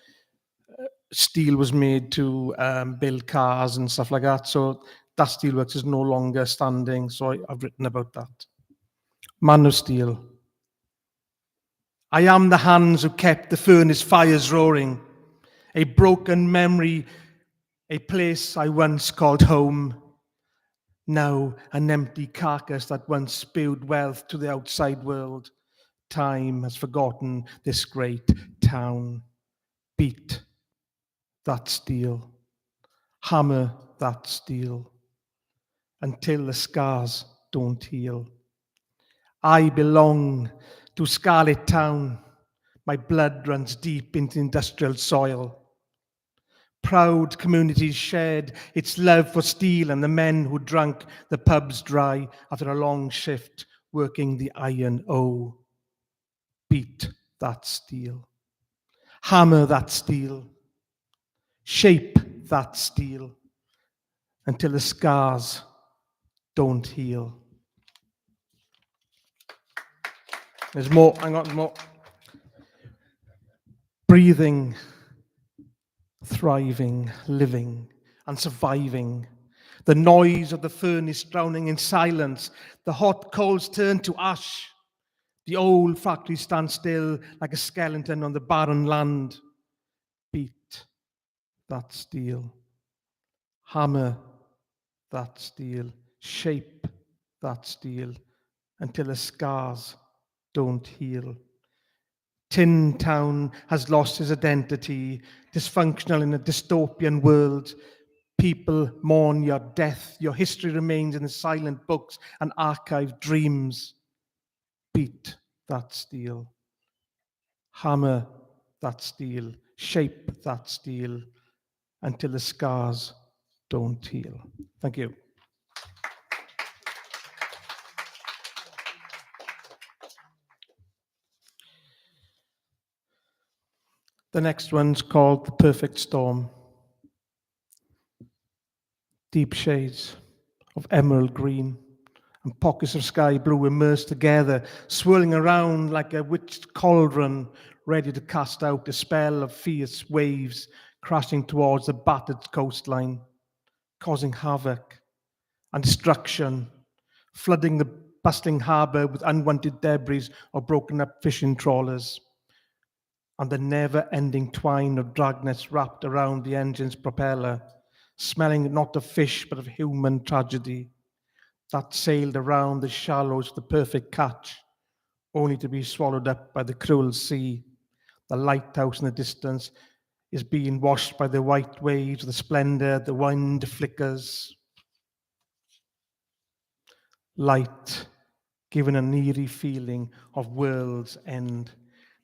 Speaker 5: steel was made to build cars and stuff like that. So that steelworks is no longer standing. So I've written about that. Man of Steel. I am the hands who kept the furnace fires roaring, a broken memory, a place I once called home. Now an empty carcass that once spewed wealth to the outside world. Time has forgotten this great town. Beat that steel, hammer that steel, until the scars don't heal. I belong to Scarlet Town. My blood runs deep into industrial soil. Proud communities shared its love for steel and the men who drank the pubs dry after a long shift working the iron ore. Beat that steel. Hammer that steel. Shape that steel until the scars don't heal. There's more, hang on, more. Breathing, thriving, living, and surviving. The noise of the furnace drowning in silence. The hot coals turn to ash. The old factory stands still like a skeleton on the barren land. Beat that steel. Hammer that steel. Shape that steel until the scars don't heal. Tin Town has lost his identity, dysfunctional in a dystopian world. People mourn your death. Your history remains in the silent books and archived dreams. Beat that steel. Hammer that steel. Shape that steel until the scars don't heal. Thank you. The next one's called The Perfect Storm. Deep shades of emerald green and pockets of sky blue immersed together, swirling around like a witched cauldron, ready to cast out a spell of fierce waves crashing towards the battered coastline, causing havoc and destruction, flooding the bustling harbour with unwanted debris or broken up fishing trawlers, and the never-ending twine of dragnets wrapped around the engine's propeller, smelling not of fish but of human tragedy, that sailed around the shallows of the perfect catch, only to be swallowed up by the cruel sea. The lighthouse in the distance is being washed by the white waves, the splendor, the wind flickers. Light, given an eerie feeling of world's end.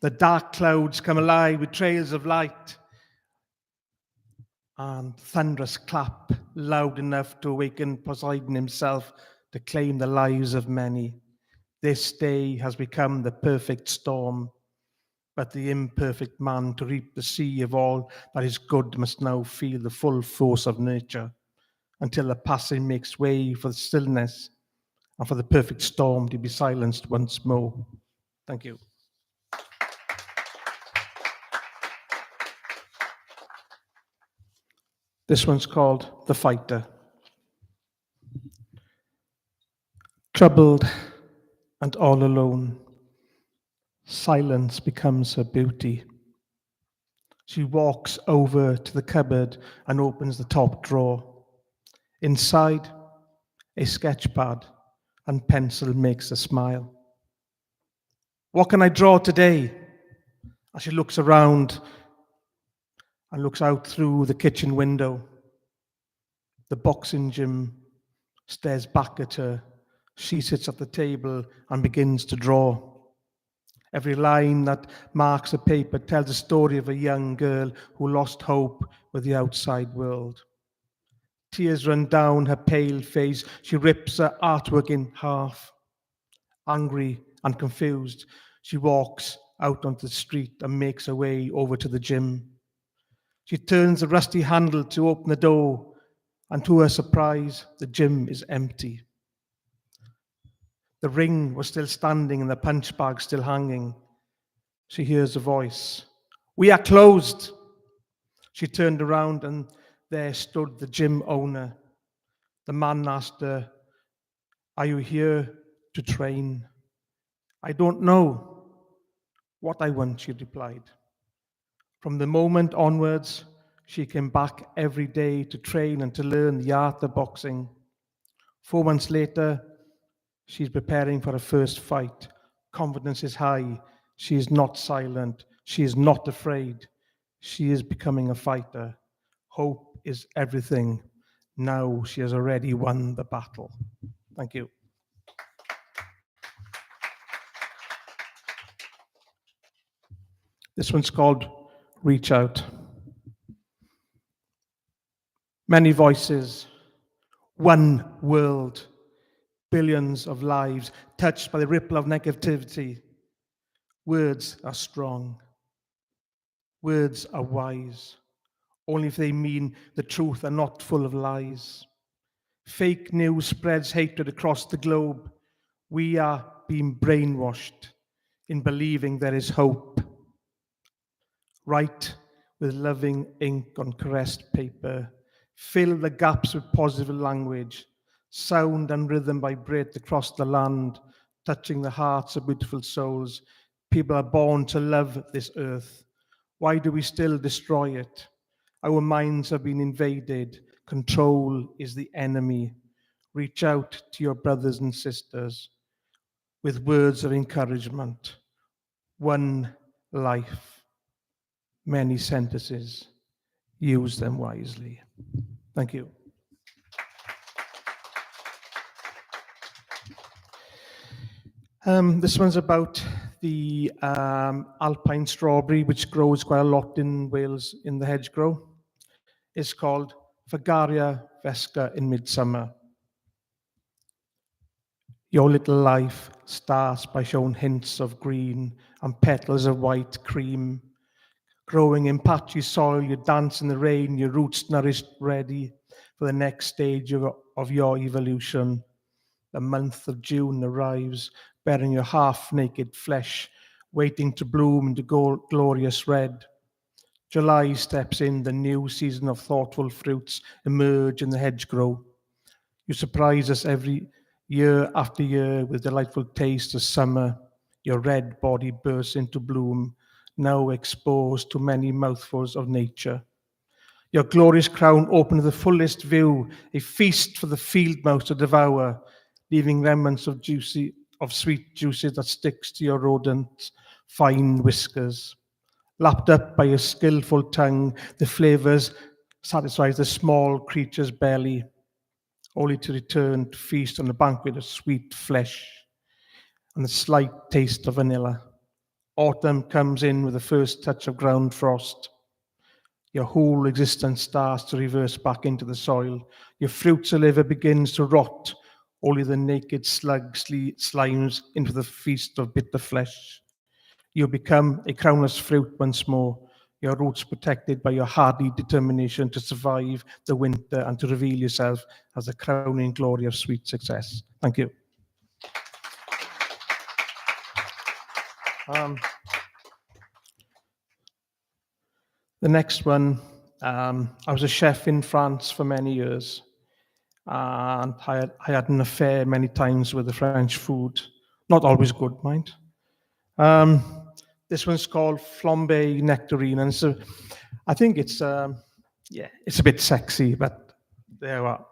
Speaker 5: The dark clouds come alive with trails of light, and thunderous clap loud enough to awaken Poseidon himself to claim the lives of many. This day has become the perfect storm, but the imperfect man to reap the sea of all that is good must now feel the full force of nature, until the passing makes way for the stillness and for the perfect storm to be silenced once more. Thank you. This one's called The Fighter. Troubled and all alone, silence becomes her beauty. She walks over to the cupboard and opens the top drawer. Inside, a sketch pad and pencil makes her smile. What can I draw today? As she looks around and looks out through the kitchen window. The boxing gym stares back at her. She sits at the table and begins to draw. Every line that marks the paper tells the story of a young girl who lost hope with the outside world. Tears run down her pale face. She rips her artwork in half. Angry and confused, she walks out onto the street and makes her way over to the gym. She turns the rusty handle to open the door, and to her surprise, the gym is empty. The ring was still standing and the punch bag still hanging. She hears a voice. "We are closed." She turned around and there stood the gym owner. The man asked her, "Are you here to train?" "I don't know what I want," she replied. From the moment onwards, she came back every day to train and to learn the art of boxing. 4 months later, she's preparing for her first fight. Confidence is high. She is not silent. She is not afraid. She is becoming a fighter. Hope is everything. Now she has already won the battle. Thank you. This one's called Reach Out. Many voices, one world, billions of lives touched by the ripple of negativity. Words are strong. Words are wise, only if they mean the truth and not full of lies. Fake news spreads hatred across the globe. We are being brainwashed in believing there is hope. Write with loving ink on caressed paper. Fill the gaps with positive language. Sound and rhythm vibrate across the land, touching the hearts of beautiful souls. People are born to love this earth. Why do we still destroy it? Our minds have been invaded. Control is the enemy. Reach out to your brothers and sisters with words of encouragement. One life. Many sentences, use them wisely. Thank you. This one's about the alpine strawberry, which grows quite a lot in Wales in the hedgerow. It's called Fagaria vesca in midsummer. Your little life starts by showing hints of green and petals of white cream. Growing in patchy soil, you dance in the rain, your roots nourished, ready for the next stage of your evolution. The month of June arrives, bearing your half-naked flesh, waiting to bloom into glorious red. July steps in, the new season of thoughtful fruits emerge in the hedgerow. You surprise us every year after year with delightful taste of summer. Your red body bursts into bloom, now exposed to many mouthfuls of nature. Your glorious crown open to the fullest view, a feast for the field mouse to devour, leaving remnants of sweet juices that sticks to your rodent's fine whiskers. Lapped up by your skillful tongue, the flavors satisfies the small creature's belly, only to return to feast on a banquet of sweet flesh and the slight taste of vanilla. Autumn comes in with the first touch of ground frost. Your whole existence starts to reverse back into the soil. Your fruit saliva begins to rot. Only the naked slug slimes into the feast of bitter flesh. You become a crownless fruit once more, your roots protected by your hardy determination to survive the winter and to reveal yourself as the crowning glory of sweet success. Thank you. The next one, I was a chef in France for many years, and I had an affair many times with the French food. Not always good, mind. This one's called Flambe Nectarine, and so I think it's it's a bit sexy, but there we are.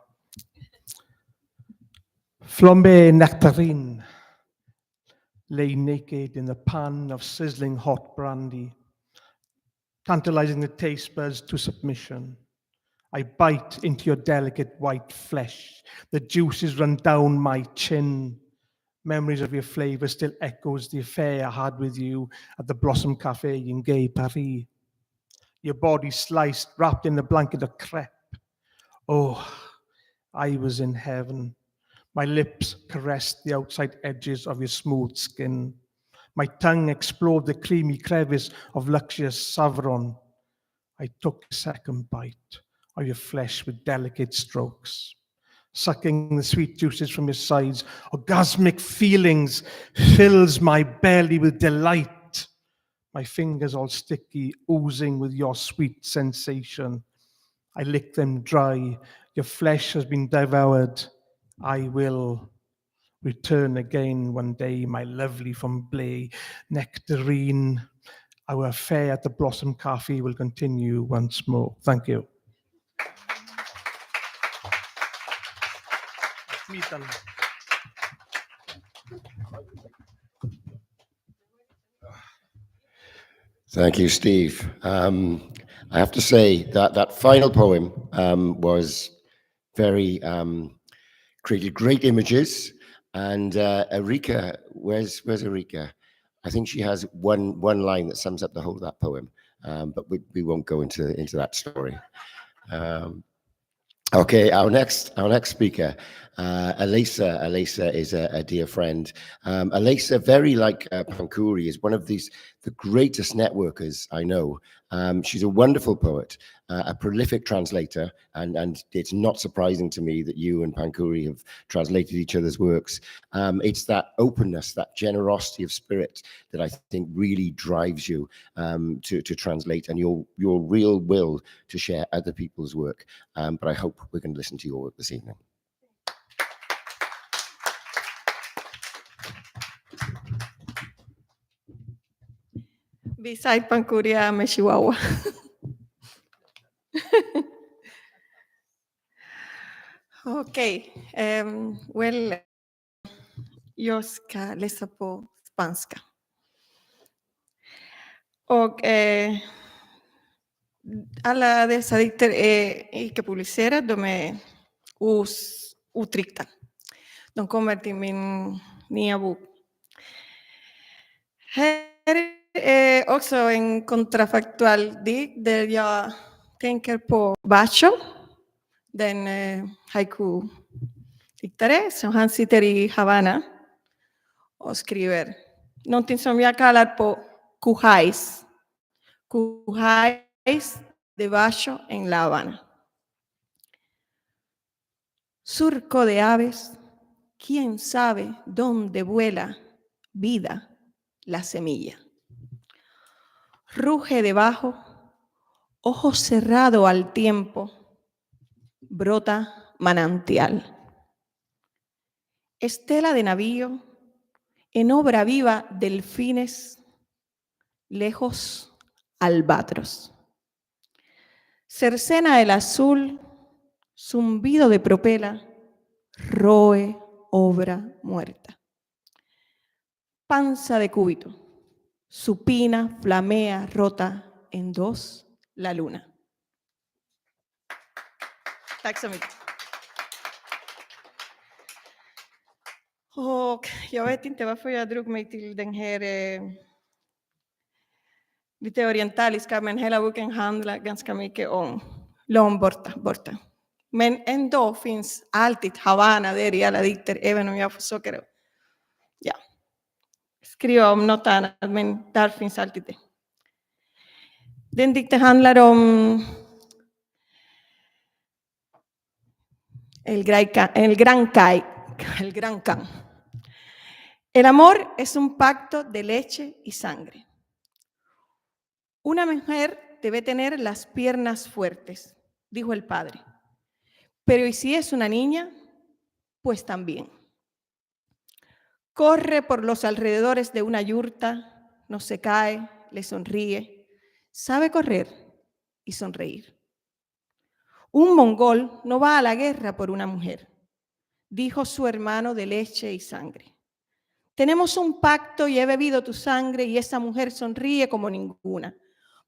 Speaker 5: Flambe Nectarine lay naked in the pan of sizzling hot brandy, tantalizing the taste buds to submission. I bite into your delicate white flesh. The juices run down my chin. Memories of your flavor still echoes the affair I had with you at the Blossom Cafe in Gay Paris. Your body sliced, wrapped in a blanket of crepe. Oh, I was in heaven. My lips caressed the outside edges of your smooth skin. My tongue explored the creamy crevice of luxurious saffron. I took a second bite of your flesh with delicate strokes, sucking the sweet juices from your sides. Orgasmic feelings fills my belly with delight. My fingers all sticky, oozing with your sweet sensation. I lick them dry. Your flesh has been devoured. I will return again one day, my lovely Flambe Nectarine. Our affair at the Blossom Cafe will continue once more. Thank you. meet them.
Speaker 1: Thank you, Steve. I have to say that that final poem was very created great images. And Erika, where's Erika? I think she has one line that sums up the whole of that poem, but we won't go into that story. Okay, our next speaker, Alesia. Alesia is a dear friend. Alesia, very like Pankhuri, is one of the greatest networkers I know. She's a wonderful poet, a prolific translator, and it's not surprising to me that you and Pankhuri have translated each other's works. It's that openness, that generosity of spirit that I think really drives you to translate, and your real will to share other people's work. But I hope we're going to listen to your work this evening.
Speaker 6: Beside Pankhuri, I'm a Chihuahua. Okej, well, jag ska läsa på spanska. Och alla dessa dikter är icke publicerade, de är utryckta. De kommer till min nya bok. Här är också en kontrafaktuell dikt där jag tänker på Bacho, den haiku-diktare, som han sitter i Havana och skriver någonting som jag kallar på Cujais. Cujais de Bacho en La Habana. Surco de aves, quién sabe dónde vuela vida la semilla. Ruge debajo, ojo cerrado al tiempo, brota manantial. Estela de navío, en obra viva delfines, lejos albatros. Cercena el azul, zumbido de propela, roe obra muerta. Panza de cúbito, supina, flamea, rota en dos la luna. Tack så mycket. Och jag vet inte varför jag drog mig till den här lite orientaliska, men hela boken handlar ganska mycket om långt borta. Men ändå finns alltid Havana där i alla dikter, även om jag försöker skriva om något annat, men där finns alltid det. Den dikten handlar om el gran Can. El amor es un pacto de leche y sangre. Una mujer debe tener las piernas fuertes, dijo el padre. Pero ¿y si es una niña? Pues también. Corre por los alrededores de una yurta, no se cae, le sonríe, sabe correr y sonreír. Un mongol no va a la guerra por una mujer, dijo su hermano de leche y sangre. Tenemos un pacto y he bebido tu sangre y esa mujer sonríe como ninguna.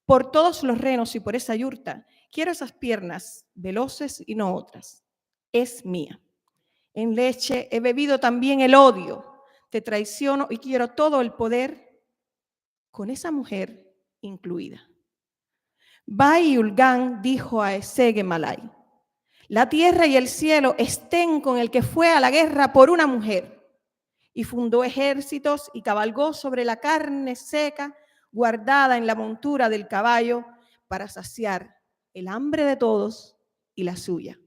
Speaker 6: Por todos los renos y por esa yurta, quiero esas piernas veloces y no otras. Es mía. En leche he bebido también el odio. Te traiciono y quiero todo el poder con esa mujer incluida. Bai Ulgan dijo a Esege Malay, la tierra y el cielo estén con el que fue a la guerra por una mujer. Y fundó ejércitos y cabalgó sobre la carne seca guardada en la montura del caballo para saciar el hambre de todos y la suya.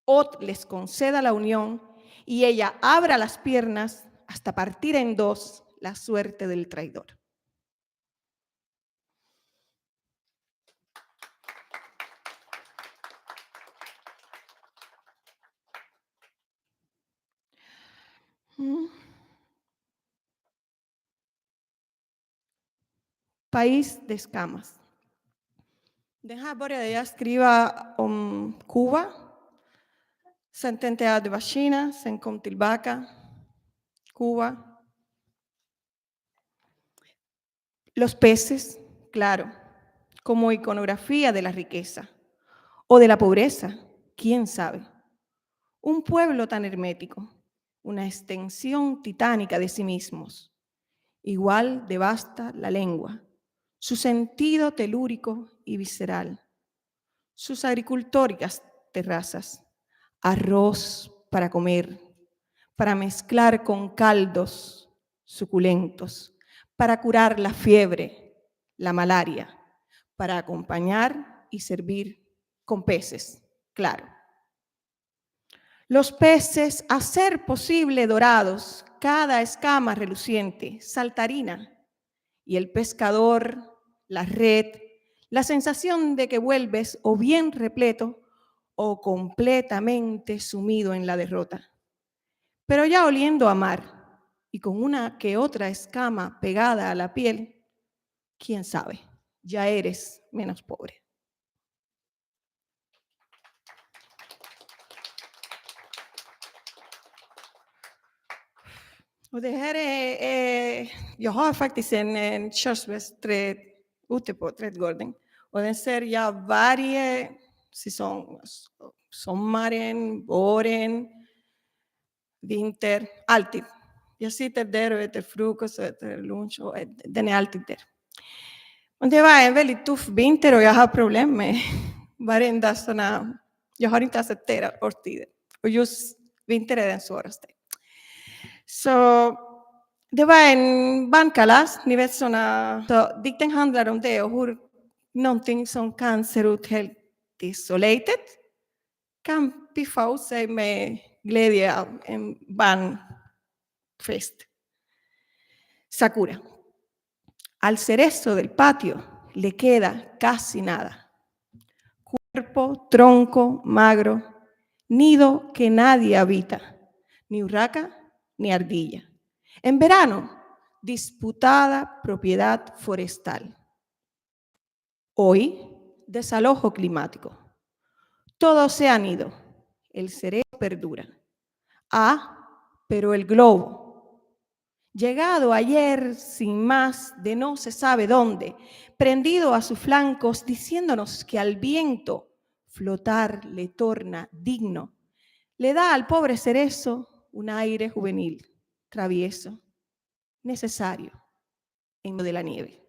Speaker 6: Ot les conceda la unión y ella abra las piernas hasta partir en dos la suerte del traidor. País de escamas. Den här började jag skriva om Kuba Cententead de China, Sencontilbaca, Cuba. Los peces, claro, como iconografía de la riqueza o de la pobreza, quién sabe. Un pueblo tan hermético, una extensión titánica de sí mismos. Igual devasta la lengua, su sentido telúrico y visceral, sus agricultóricas terrazas, arroz para comer, para mezclar con caldos suculentos, para curar la fiebre, la malaria, para acompañar y servir con peces, claro. Los peces, a ser posible dorados, cada escama reluciente, saltarina, y el pescador, la red, la sensación de que vuelves o bien repleto o completamente sumido en la derrota. Pero ya oliendo a mar y con una que otra escama pegada a la piel, quién sabe, ya eres menos pobre. Och det här jag har faktiskt en körsbärsträd ute på trädgården och den ser jag varje säsong. Sommaren, våren, vinter, alltid. Jag sitter där och äter frukost och äter lunch och den är alltid där. Och det var en väldigt tuff vinter och jag har problem med varenda sådana, jag har inte accepterat årstider. Och just vinter är den svåraste. Så det var en barnkalas, ni vet sådana, så dikten handlar om det och hur någonting som kan se ut helt isolated kan piffa ut sig med glädje av en barnfest. Sakura. Al cerezo del patio le queda casi nada. Cuerpo, tronco, magro, nido que nadie habita, ni urraca ni ardilla. En verano, disputada propiedad forestal. Hoy, desalojo climático. Todos se han ido. El cerezo perdura. Pero el globo, llegado ayer sin más de no se sabe dónde, prendido a sus flancos, diciéndonos que al viento flotar le torna digno, le da al pobre cerezo un aire juvenil, travieso, necesario en medio de la nieve.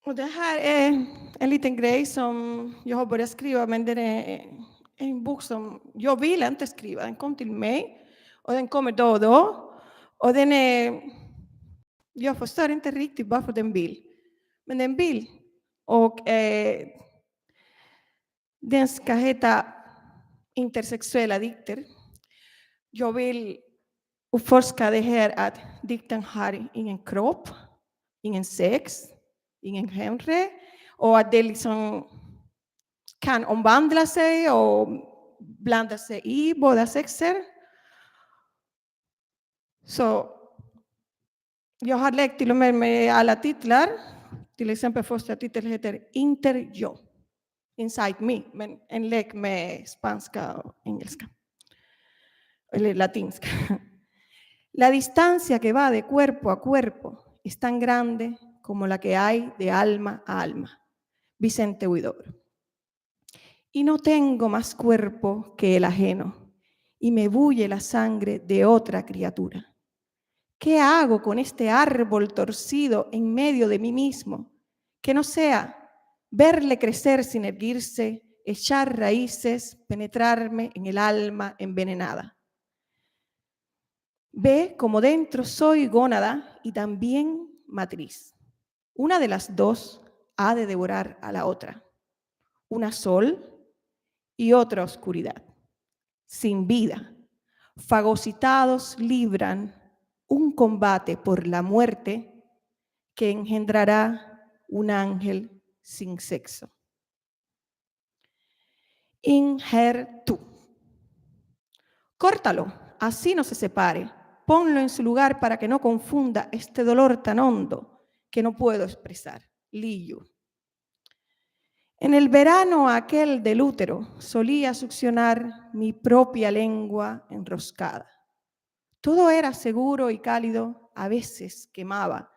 Speaker 6: Och det här är en liten grej som jag har börjat skriva, men det är en bok som jag vill inte skriva. Den kom till mig och den kommer då och då. Och den är, jag förstår inte riktigt varför den vill. Men den vill. Och den ska heta Intersexuella dikter. Jag vill utforska det här att dikten har ingen kropp, ingen sex, ingen genre, och att det liksom kan omvandla sig och blanda sig i båda sexer. Så jag har lekt till och med alla titlar. Till exempel första titel heter Inter yo, Inside me, men en lek med spanska och engelska. Eller latinska. La distancia que va de cuerpo a cuerpo es tan grande como la que hay de alma a alma. Vicente Huidobro. Y no tengo más cuerpo que el ajeno, y me bulle la sangre de otra criatura. ¿Qué hago con este árbol torcido en medio de mí mismo? Que no sea verle crecer sin erguirse, echar raíces, penetrarme en el alma envenenada. Ve como dentro soy gónada y también matriz. Una de las dos ha de devorar a la otra. Una sol y otra oscuridad. Sin vida, fagocitados libran un combate por la muerte que engendrará un ángel sin sexo. Inher tú. Córtalo, así no se separe. ponlo en su lugar para que no confunda este dolor tan hondo que no puedo expresar. Liyu. En el verano aquel del útero solía succionar mi propia lengua enroscada. Todo era seguro y cálido, a veces quemaba,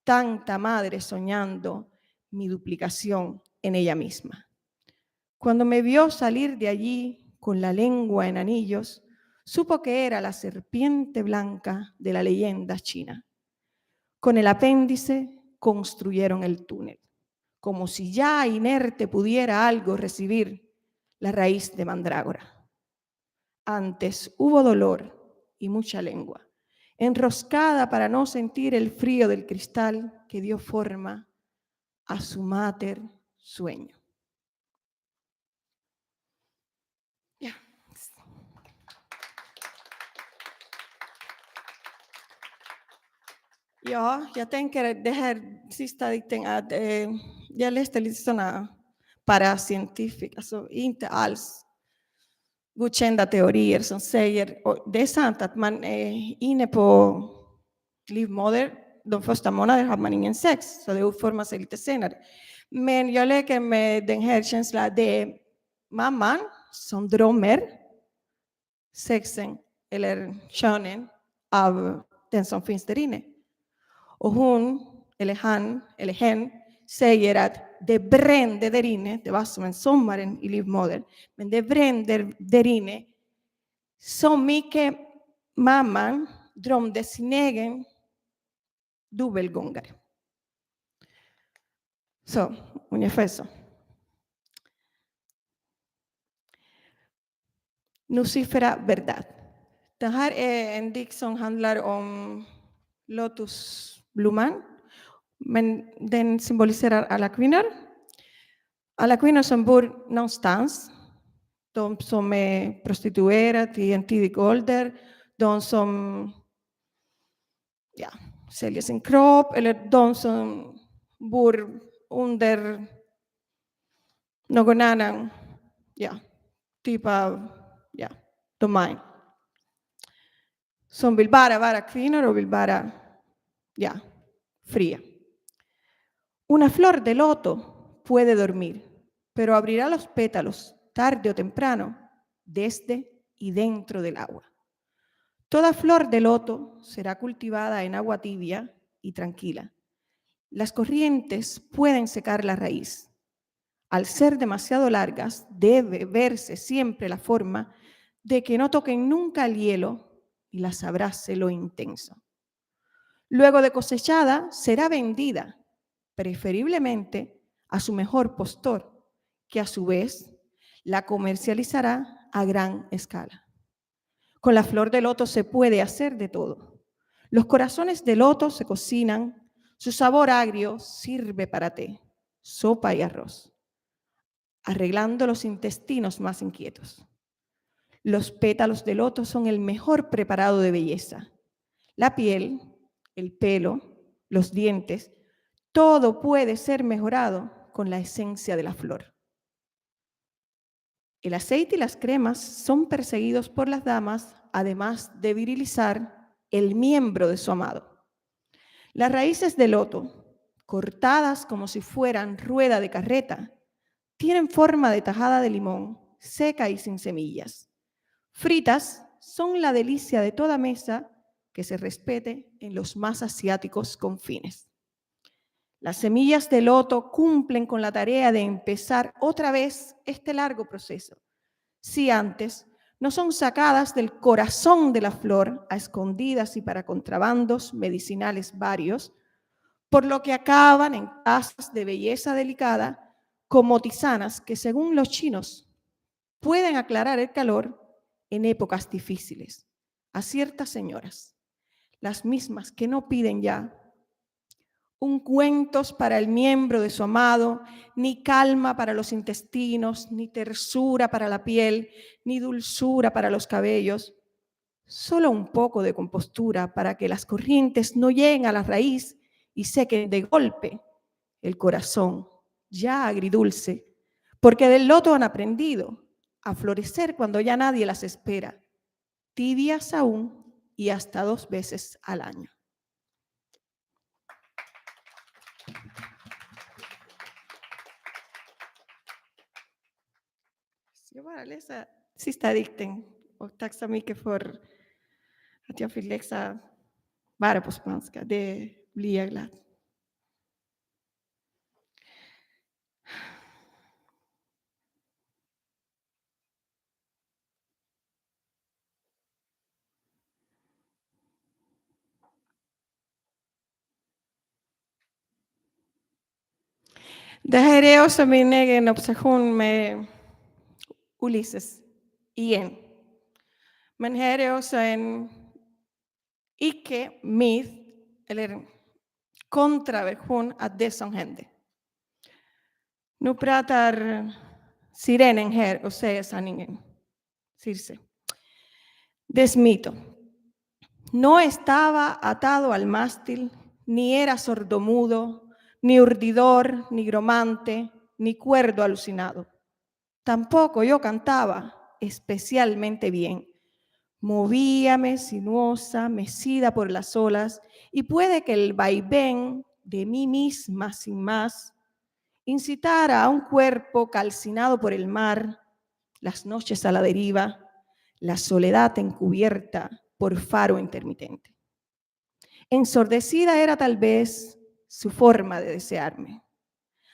Speaker 6: tanta madre soñando mi duplicación en ella misma. Cuando me vio salir de allí con la lengua en anillos, supo que era la serpiente blanca de la leyenda china. Con el apéndice construyeron el túnel, como si ya inerte pudiera algo recibir la raíz de mandrágora. Antes hubo dolor y mucha lengua, enroscada para no sentir el frío del cristal que dio forma a su máter sueño. Ja. Ja, jag tänker det här sista dikten att jag läste lite sådana parascientific, alltså inte alls godkända teorier som säger, och det är sant att man är inne på livmoder, de första månaderna har man ingen sex, så det utformar sig lite senare. Men jag leker med den här känslan, det är mamman som drömmer sexen eller könen av den som finns där inne. Och hon, eller han, eller hen säger att det brände där inne, det var som en sommaren i livmodern, men det brände där inne så mycket mamman drömde sin egen dubbelgångare. Så, ungefär så. Lucifera verdad. Det här är en dikt som handlar om lotusblomman, men den symboliserar alla kvinnor. Alla kvinnor som bor någonstans, de som är prostituerade i en tidig ålder, de som säljer sin kropp, eller de som bor under någon annan typ av domain. Som vill bara vara kvinnor och vill bara fría. Una flor de loto puede dormir, pero abrirá los pétalos tarde o temprano desde y dentro del agua. Toda flor de loto será cultivada en agua tibia y tranquila. Las corrientes pueden secar la raíz. Al ser demasiado largas, debe verse siempre la forma de que no toquen nunca el hielo y las abrace lo intenso. Luego de cosechada, será vendida, preferiblemente a su mejor postor, que a su vez la comercializará a gran escala. Con la flor de loto se puede hacer de todo. Los corazones de loto se cocinan, su sabor agrio sirve para té, sopa y arroz, arreglando los intestinos más inquietos. Los pétalos de loto son el mejor preparado de belleza. La piel, el pelo, los dientes, todo puede ser mejorado con la esencia de la flor. El aceite y las cremas son perseguidos por las damas, además de virilizar el miembro de su amado. Las raíces de loto, cortadas como si fueran rueda de carreta, tienen forma de tajada de limón, seca y sin semillas. Fritas son la delicia de toda mesa que se respete en los más asiáticos confines. Las semillas de loto cumplen con la tarea de empezar otra vez este largo proceso, si antes no son sacadas del corazón de la flor a escondidas y para contrabandos medicinales varios, por lo que acaban en tazas de belleza delicada como tisanas que, según los chinos, pueden aclarar el calor en épocas difíciles a ciertas señoras, las mismas que no piden ya ungüentos para el miembro de su amado, ni calma para los intestinos, ni tersura para la piel, ni dulzura para los cabellos, solo un poco de compostura para que las corrientes no lleguen a la raíz y sequen de golpe el corazón ya agridulce, porque del loto han aprendido a florecer cuando ya nadie las espera, tibias aún y hasta 2 veces al año. Jag bara läsa sista dikten och tack så mycket för att jag fick läsa bara på spanska. Det blir jag glad. Det här är också min egen obsession med Ulysses igen. Men här är också en icke-myt eller kontraversion av det som hände. Nu pratar sirenen här och säger sanningen. Circe. Desmito. No estaba atado al mástil, ni era sordomudo, ni urdidor, ni gromante, ni cuerdo alucinado. Tampoco yo cantaba especialmente bien. Movíame sinuosa, mecida por las olas, y puede que el vaivén de mí misma sin más incitara a un cuerpo calcinado por el mar, las noches a la deriva, la soledad encubierta por faro intermitente. Ensordecida era tal vez su forma de desearme.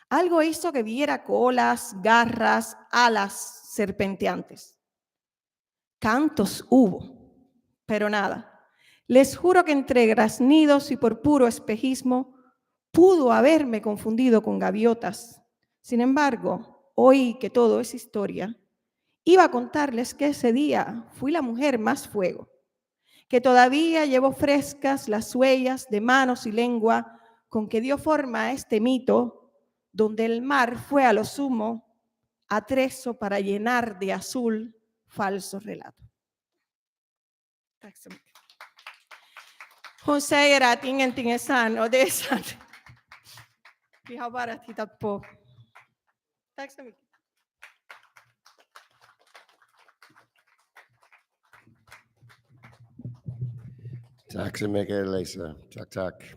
Speaker 6: Algo hizo que viera colas, garras, alas serpenteantes. Cantos hubo, pero nada. Les juro que entre graznidos y por puro espejismo pudo haberme confundido con gaviotas. Sin embargo, oí que todo es historia. Iba a contarles que ese día fui la mujer más fuego, que todavía llevo frescas las huellas de manos y lengua con que dio forma a este mito, donde el mar fue a lo sumo atrezo para llenar de azul falso relato. Tack så mycket. Hon säger att ingenting är sant och det är sant. Vi har bara tittat på. Tack så mycket.
Speaker 1: Tack så mycket, Alesia. Tack.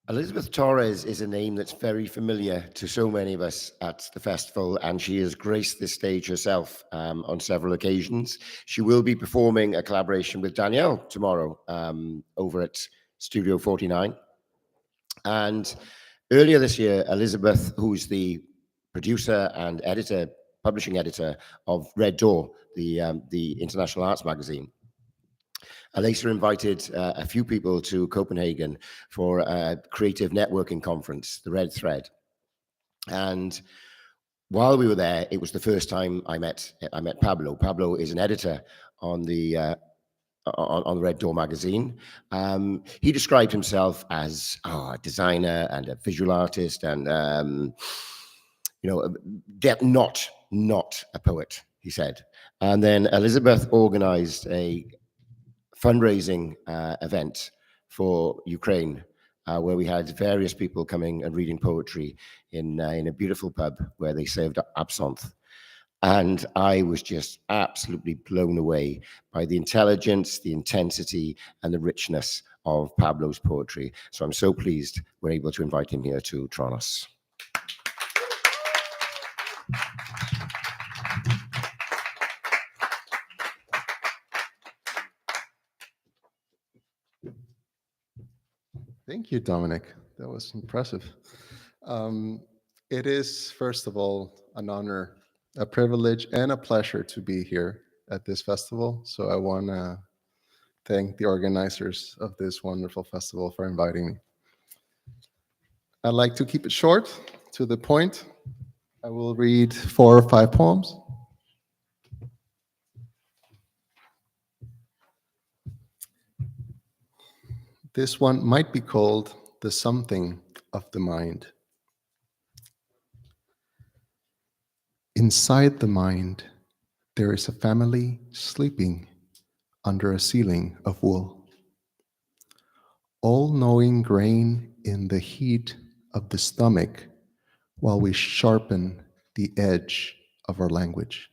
Speaker 1: Elizabeth Torres is a name that's very familiar to so many of us at the festival, and she has graced this stage herself on several occasions. She will be performing a collaboration with Danielle tomorrow over at Studio 49. And earlier this year, Elizabeth, who's the producer and editor, publishing editor of Red Door, the international arts magazine, Alesia invited a few people to Copenhagen for a creative networking conference, the Red Thread. And while we were there, it was the first time I met Pablo. Pablo is an editor on the Red Door magazine. He described himself as a designer and a visual artist, and not a poet, he said. And then Elizabeth organized a fundraising event for Ukraine, where we had various people coming and reading poetry in a beautiful pub where they served absinthe. And I was just absolutely blown away by the intelligence, the intensity, and the richness of Pablo's poetry. So I'm so pleased we're able to invite him here to Tronos.
Speaker 7: Thank you, Dominic. That was impressive. It is, first of all, an honor, a privilege, and a pleasure to be here at this festival. So I want to thank the organizers of this wonderful festival for inviting me. I'd like to keep it short, to the point. I will read 4 or 5 poems. This one might be called The Something of the Mind. Inside the mind, there is a family sleeping under a ceiling of wool. All-knowing grain in the heat of the stomach while we sharpen the edge of our language.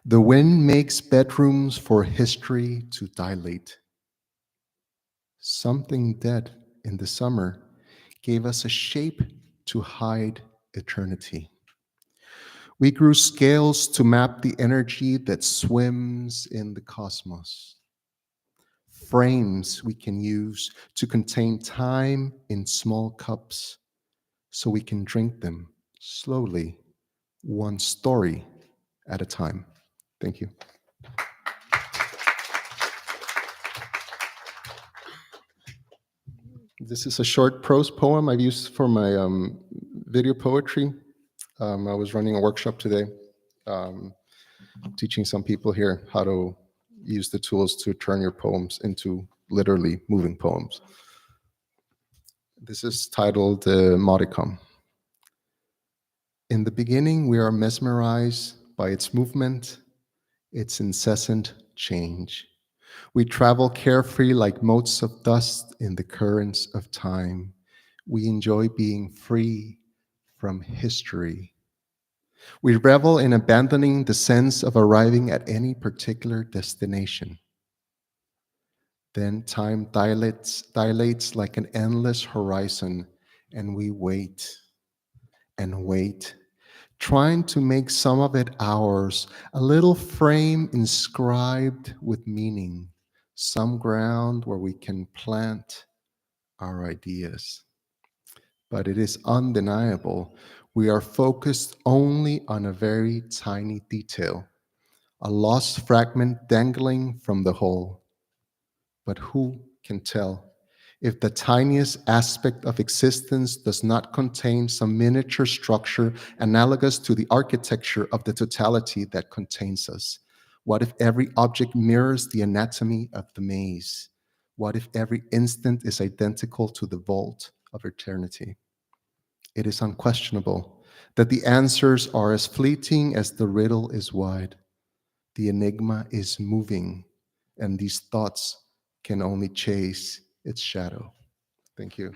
Speaker 7: The wind makes bedrooms for history to dilate. Something dead in the summer gave us a shape to hide eternity. We grew scales to map the energy that swims in the cosmos. Frames we can use to contain time in small cups so we can drink them slowly, one story at a time. Thank you. This is a short prose poem I've used for my video poetry. I was running a workshop today, teaching some people here how to use the tools to turn your poems into literally moving poems. This is titled Modicum. In the beginning, we are mesmerized by its movement, its incessant change. We travel carefree like motes of dust in the currents of time. We enjoy being free from history. We revel in abandoning the sense of arriving at any particular destination. Then time dilates like an endless horizon, and we wait and wait, trying to make some of it ours, a little frame inscribed with meaning, some ground where we can plant our ideas. But it is undeniable, we are focused only on a very tiny detail, a lost fragment dangling from the whole. But who can tell if the tiniest aspect of existence does not contain some miniature structure analogous to the architecture of the totality that contains us? What if every object mirrors the anatomy of the maze? What if every instant is identical to the vault of eternity? It is unquestionable that the answers are as fleeting as the riddle is wide. The enigma is moving, and these thoughts can only chase its shadow. Thank you.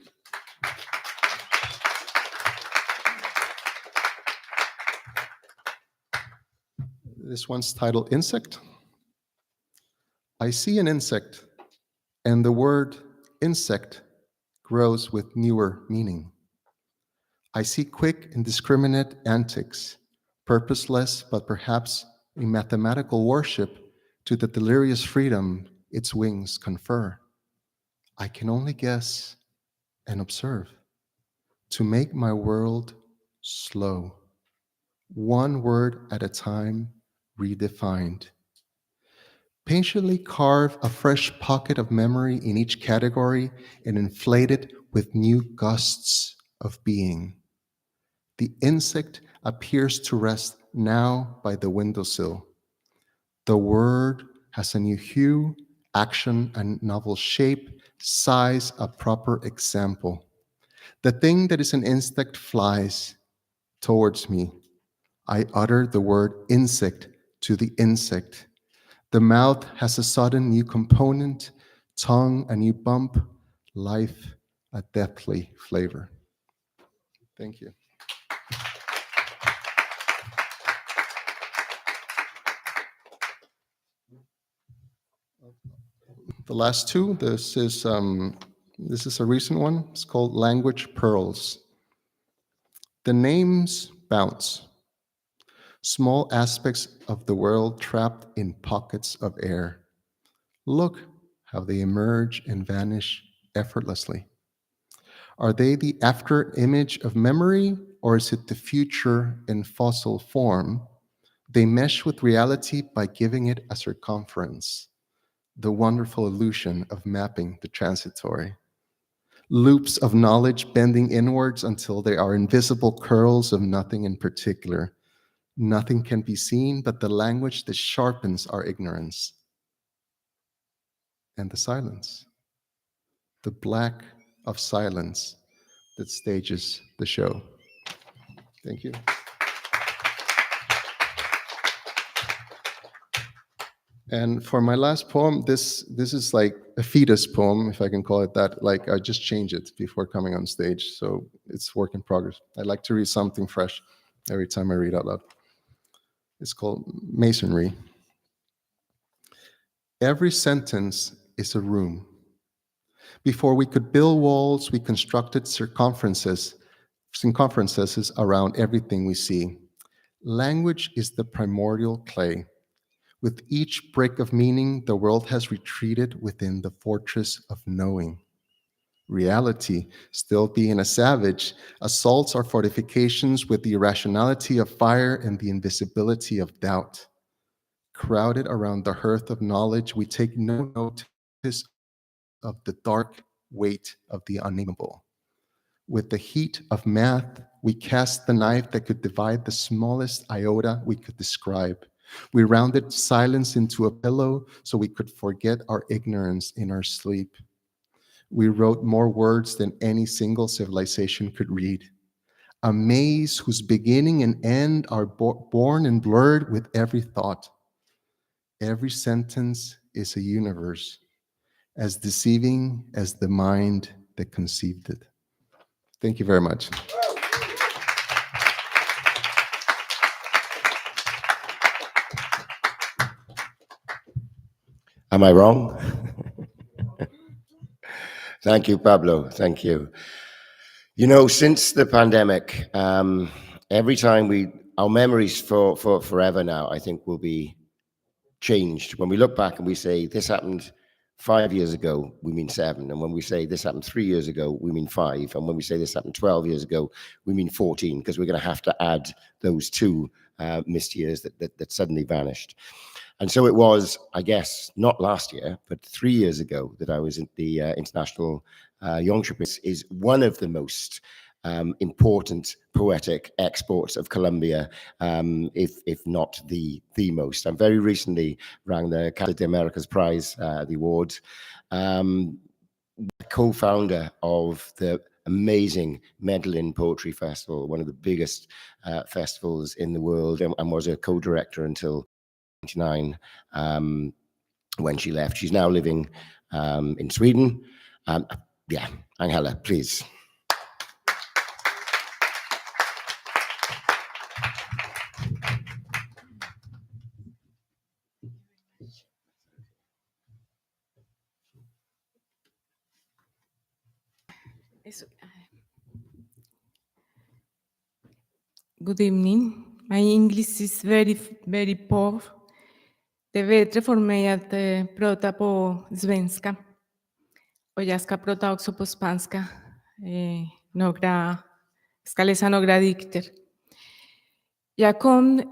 Speaker 7: This one's titled Insect. I see an insect, and the word insect grows with newer meaning. I see quick, indiscriminate antics, purposeless, but perhaps a mathematical worship to the delirious freedom its wings confer. I can only guess and observe to make my world slow, one word at a time redefined. Patiently carve a fresh pocket of memory in each category and inflate it with new gusts of being. The insect appears to rest now by the windowsill. The word has a new hue, action, a novel shape, size, a proper example. The thing that is an insect flies towards me. I utter the word insect to the insect. The mouth has a sudden new component, tongue a new bump, life a deathly flavor. Thank you. The last two, this is a recent one. It's called Language Pearls. The names bounce. Small aspects of the world trapped in pockets of air. Look how they emerge and vanish effortlessly. Are they the after image of memory, or is it the future in fossil form? They mesh with reality by giving it a circumference, the wonderful illusion of mapping the transitory. Loops of knowledge bending inwards until they are invisible curls of nothing in particular. Nothing can be seen but the language that sharpens our ignorance. And the silence, the black of silence that stages the show. Thank you. And for my last poem, this is like a fetus poem, if I can call it that. Like, I just changed it before coming on stage, so it's work in progress. I like to read something fresh every time I read out loud. It's called Masonry. Every sentence is a room. Before we could build walls, we constructed circumferences around everything we see. Language is the primordial clay. With each break of meaning, the world has retreated within the fortress of knowing. Reality, still being a savage, assaults our fortifications with the irrationality of fire and the invisibility of doubt. Crowded around the hearth of knowledge, we take no notice of the dark weight of the unnameable. With the heat of math, we cast the knife that could divide the smallest iota we could describe. We rounded silence into a pillow so we could forget our ignorance in our sleep. We wrote more words than any single civilization could read. A maze whose beginning and end are born and blurred with every thought. Every sentence is a universe, as deceiving as the mind that conceived it. Thank you very much.
Speaker 1: Am I wrong? Thank you, Pablo. Thank you. You know, since the pandemic, every time our memories for forever now, I think, will be changed. When we look back and we say, this happened 5 years ago, we mean 7. And when we say this happened 3 years ago, we mean 5. And when we say this happened 12 years ago, we mean 14, because we're going to have to add those 2 missed years that suddenly vanished. And so it was, I guess, not last year, but 3 years ago that I was at the International Jongenspriz. Is one of the most important poetic exports of Colombia, if not the most. I very recently rang the Casa de Americas Prize, the awards, co-founder of the amazing Medellin Poetry Festival, one of the biggest festivals in the world, and was a co-director until 1999 when she left. She's now living in Sweden. Yeah, Angela, please.
Speaker 8: Good evening. My English is very poor. Det är bättre för mig att prata på svenska. Och jag ska prata också på spanska. Ska läsa några dikter. Jag kom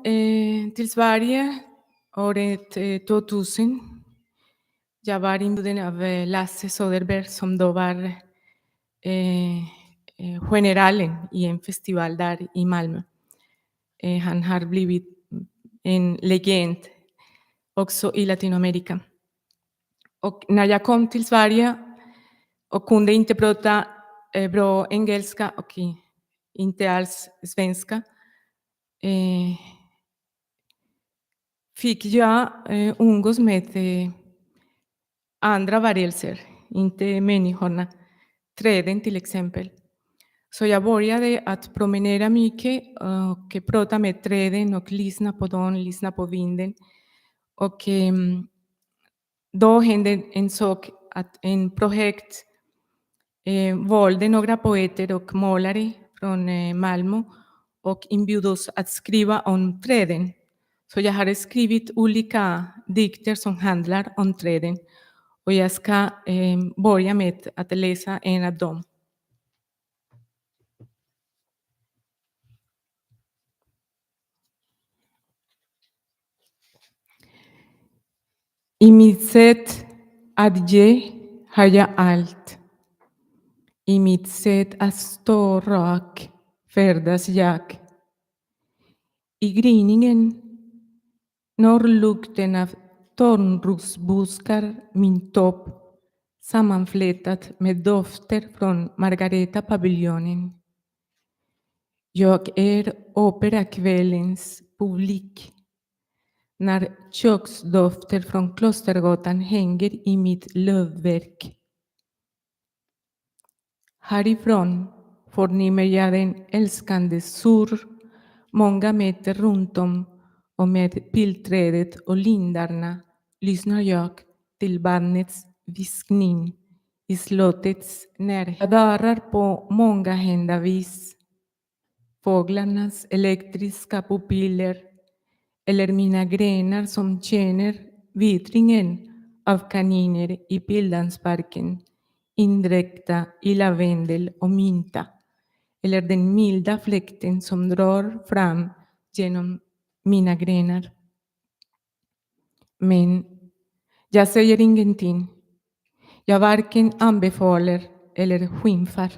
Speaker 8: till Sverige året 2000. Jag var inbjuden av Lasse Söderberg som då var generalen i en festival där i Malmö. Han har blivit en legend också i Latinamerika. Och när jag kom till Sverige och kunde inte prata bra engelska och inte alls svenska, fick jag umgås med andra varelser, inte människorna, träden till exempel. Så jag började att promenera mycket och prata med träden och lyssna på dem, lyssna på vinden. Och då hände en sak att en projekt valde några poeter och målare från Malmö och inbjöd oss att skriva om träden. Så jag har skrivit olika dikter som handlar om träden. Och jag ska börja med att läsa en av dem. I mitt sätt att ge har jag allt. I mitt sätt att stå rak färdas jag. I gryningen når lukten av tornrosbuskar min topp sammanflätat med dofter från Margareta-paviljonen. Jag är operakvällens publik. När köksdofter från Klostergatan hänger i mitt lövverk. Härifrån förnimmer jag den älskande surr många meter runt om och med pilträdet och lindarna lyssnar jag till barnets viskning i slottets närhet. Jag darrar på många hända vis. Fåglarnas elektriska pupiller eller mina grenar som känner vitringen av kaniner i Pildammsparken indräkta i lavendel och mynta eller den milda fläkten som drar fram genom mina grenar. Men jag säger ingenting. Jag varken anbefaller eller skymfar.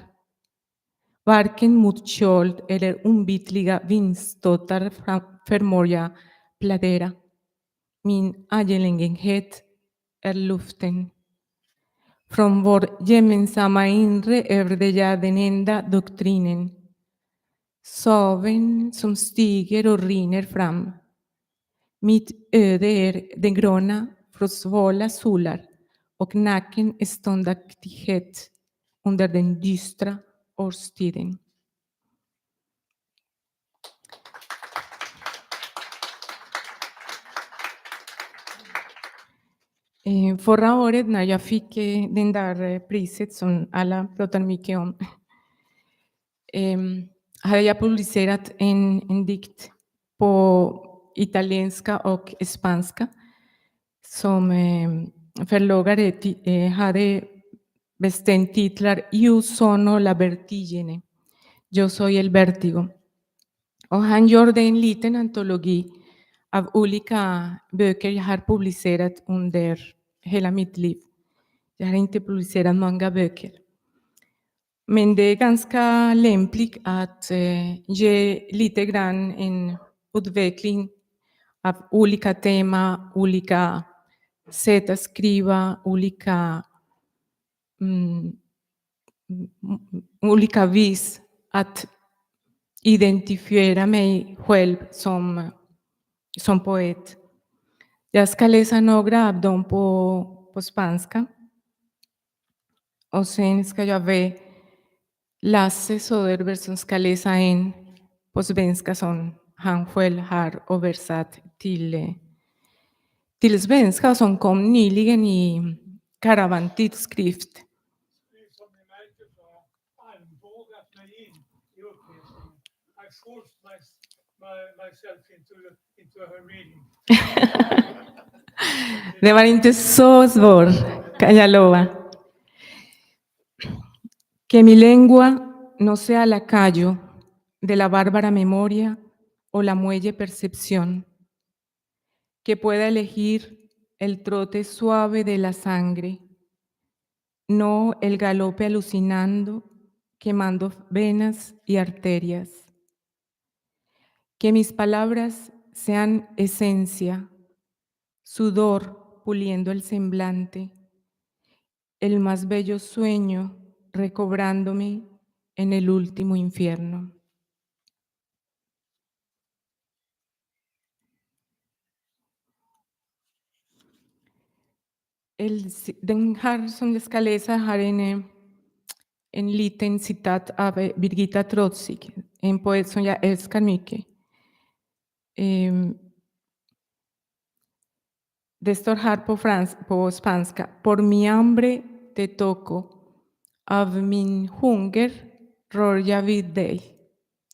Speaker 8: Varken mot köld eller ombytliga vindstötar förmår jag plädera. Min angelägenhet är luften. Från vår gemensamma inre övade jag den enda doktrinen. Saven som stiger och rinner fram. Mitt öde är den gröna, frostsvala solar och naken ståndaktighet under den dystra årstiden. Förra året när jag fick den där priset som alla pratar mycket om, hade jag publicerat en dikt på italienska och spanska som förlagare hade bestämt titlar Io sono la vertigine, jag soy el vertigo. Och han gjorde en liten antologi av olika böcker jag har publicerat under hela mitt liv. Jag har inte publicerat många böcker. Men det är ganska lämpligt att ge lite grann en utveckling av olika teman, olika sätt att skriva, olika vis att identifiera mig själv som poet. Jag ska läsa några av dem på spanska. Och sen ska jag be Lasse Söderberg som ska läsa en på svenska som han själv har översatt till svenska som kom nyligen i Karavantidskrift.
Speaker 9: Som ni märker så har jag armbågat mig in i uppläsningen. I forced myself into her reading.
Speaker 8: Det var inte så svårt, kan jag lova. Que mi lengua no sea lacayo de la bárbara memoria o la muelle percepción, que pueda elegir el trote suave de la sangre, no el galope alucinando, quemando venas y arterias. Que mis palabras sean esencia, sudor puliendo el semblante, el más bello sueño recobrándome en el último infierno. Den här som jag ska läsa har en liten citat av Birgitta Trotzig, en poet som jag älskar mycket. Det står här på spanska. Por mi hambre te toco, av min hunger rör jag vid dig.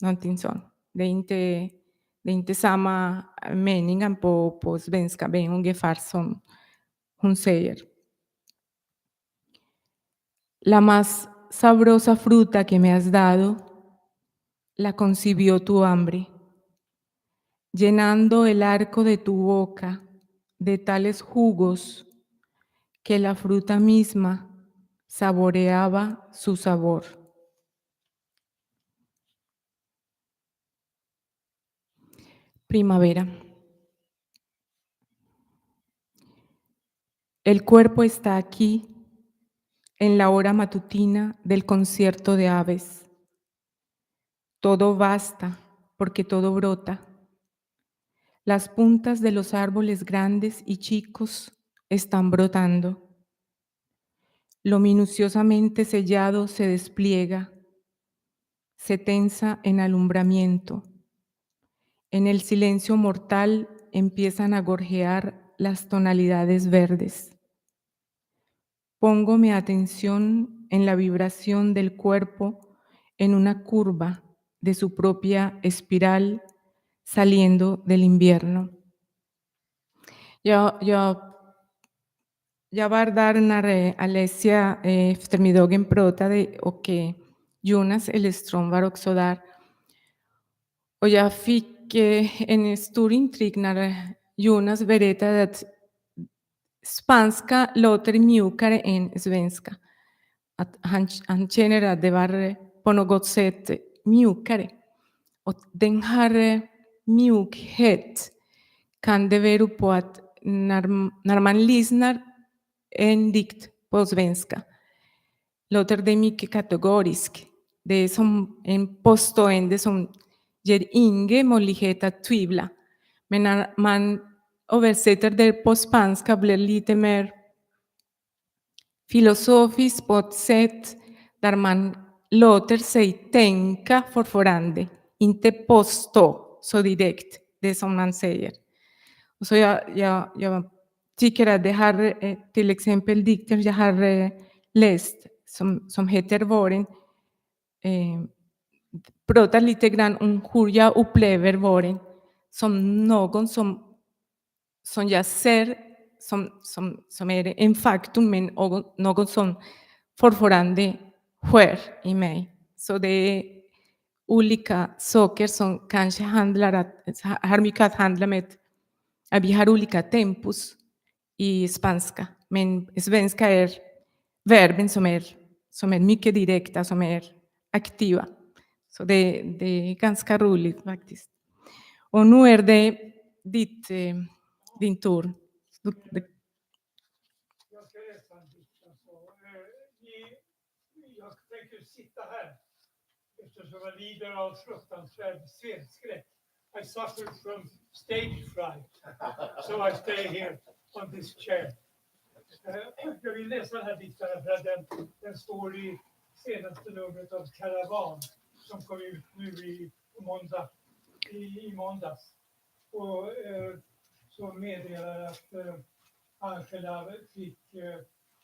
Speaker 8: Någonting sånt. Det är inte samma meningen på svenska, men ungefär som hon säger. La más sabrosa fruta que me has dado, la concibió tu hambre, llenando el arco de tu boca de tales jugos que la fruta misma saboreaba su sabor. Primavera. El cuerpo está aquí en la hora matutina del concierto de aves. Todo basta porque todo brota. Las puntas de los árboles grandes y chicos están brotando. Lo minuciosamente sellado se despliega, se tensa en alumbramiento. En el silencio mortal empiezan a gorjear las tonalidades verdes. Pongo mi atención en la vibración del cuerpo en una curva de su propia espiral saliendo del invierno. Jag var där när Alesia eftermiddagen pratade och Jonas Ellerström var också där. Och jag fick en stor intryck när Jonas berättade att spanska låter mjukare än svenska. Att han känner att det var på något sätt mjukare. Och den här mjukhet kan det bero på att när man lyssnar en dikt på svenska låter det mycket kategoriskt. Det är som en påstående som ger ingen möjlighet att tvivla. Men när man översätter det på spanska blir det lite mer filosofiskt på ett sätt där man låter sig tänka fortfarande, inte påstå så direkt det som man säger. Och så jag tycker att det här till exempel dikter jag har läst som heter Våren pratar lite grann om hur jag upplever våren som någon som jag ser som är en faktum, men något som fortfarande sker i mig. Så det är olika saker som kanske har mycket att handla med att vi har olika tempos i spanska, men i svenska är verben som är mycket direkta, som är aktiva. Så det är ganska roligt faktiskt. Och nu är det din tur.
Speaker 9: Jag ska läsa en dikt. Jag tänker sitta här eftersom jag lider av fruktansvärd scenskräck. I suffer from stage fright, so I stay here on this chair. Jag vill läsa den här dikten för att den står i senaste numret av Karavan som kom ut nu i måndags. Och så meddelar att Angela fick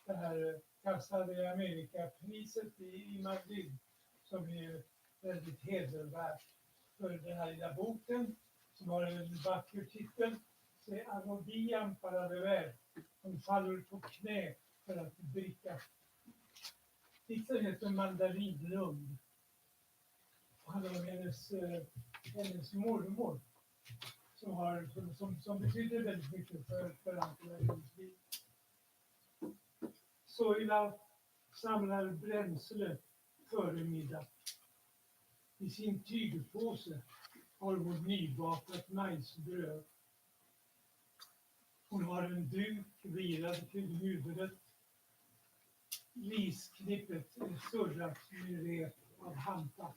Speaker 9: det här Casa de America-priset i Madrid som är väldigt hedervärt för den här lilla boken som har en vacker titel. Se Arodian para beber. Hon faller på knä för att dricka. Dikten heter Mandarinlund. Och handlar om hennes mormor som betyder väldigt mycket för Angela i hennes liv. Soila samlar bränsle före middag. I sin tygpåse har hon nybakat majsbröd. Hon har en duk virad kring huvudet. Risknippet är surrat med rep av hampa.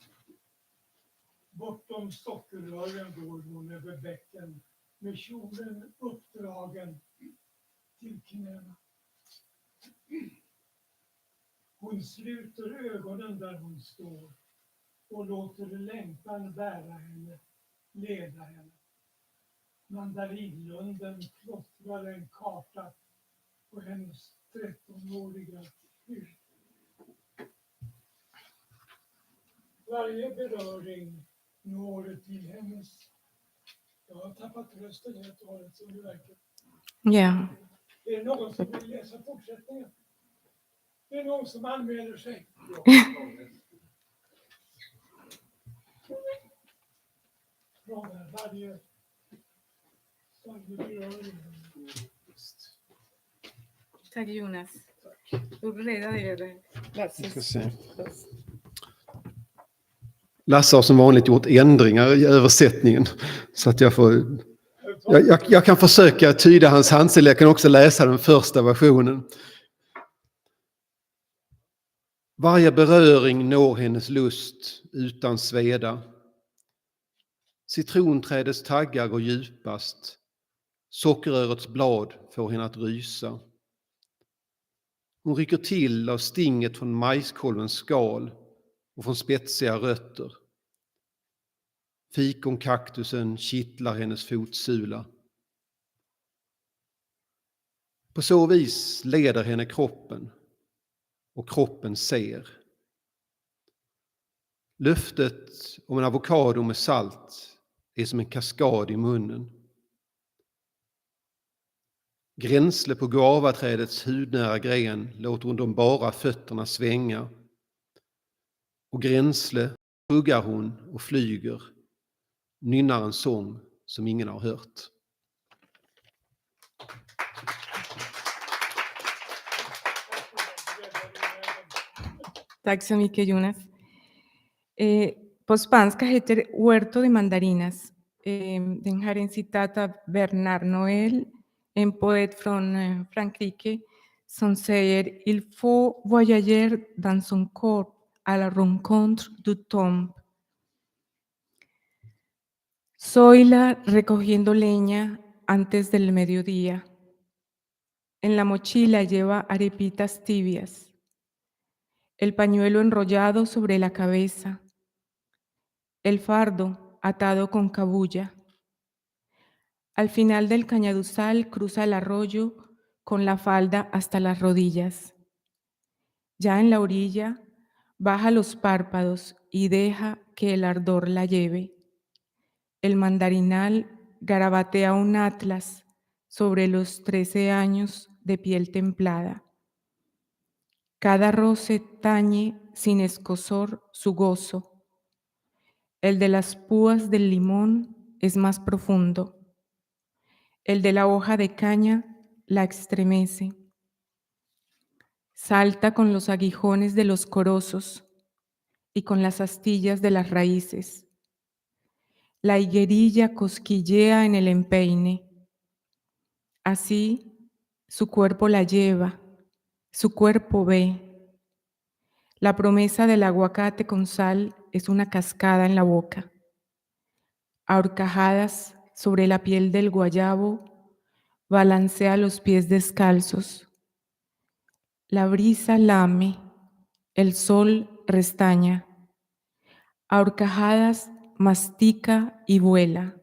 Speaker 9: Bortom sockerrören går hon över bäcken med kjolen uppdragen till knäna. Hon sluter ögonen där hon står och låter längtan bära henne, leda henne. Mandarinlunden klottrar en karta på hennes 13-åriga huvud. Varje beröring når till hennes... Jag har tappat rösten helt och hållet som det verkar.
Speaker 8: Ja.
Speaker 9: Är det någon som vill läsa fortsättningen? Det är någon som anmäler sig. Varje beröring.
Speaker 8: Tack Jonas. Du redan är det.
Speaker 10: Lasse har som vanligt gjort ändringar i översättningen så att jag kan försöka tyda hans handstil. Jag kan också läsa den första versionen. Varje beröring når hennes lust utan sveda. Citronträdets taggar går djupast. Sockerrörets blad får henne att rysa. Hon rycker till av stinget från majskolvens skal och från spetsiga rötter. Fikonkaktusen kittlar hennes fotsula På så vis leder henne kroppen och kroppen ser. Löftet om en avokado med salt är som en kaskad i munnen. Gränsle på guavaträdets hudnära gren låter hon de bara fötterna svänga. Och gränsle huggar hon och flyger, nynnar en sång som ingen har hört.
Speaker 8: Tack så mycket, Jonas. På spanska heter Huerto de mandarinas. Den har en citat av Bernard Noël, en poet från Frankrike, som säger Il faut voyager dans son corps à la rencontre du tombe. Zoila recogiendo leña antes del mediodía. En la mochila lleva arepitas tibias. El pañuelo enrollado sobre la cabeza. El fardo atado con cabuya. Al final del cañaduzal cruza el arroyo con la falda hasta las rodillas. Ya en la orilla, baja los párpados y deja que el ardor la lleve. El mandarinal garabatea un atlas sobre los 13 años de piel templada. Cada roce tañe sin escozor su gozo. El de las púas del limón es más profundo. El de la hoja de caña la estremece. Salta con los aguijones de los corozos y con las astillas de las raíces. La higuerilla cosquillea en el empeine. Así su cuerpo la lleva, su cuerpo ve. La promesa del aguacate con sal es una cascada en la boca. A horcajadas sobre la piel del guayabo, balancea los pies descalzos. La brisa lame, el sol restaña. A horcajadas mastica y vuela.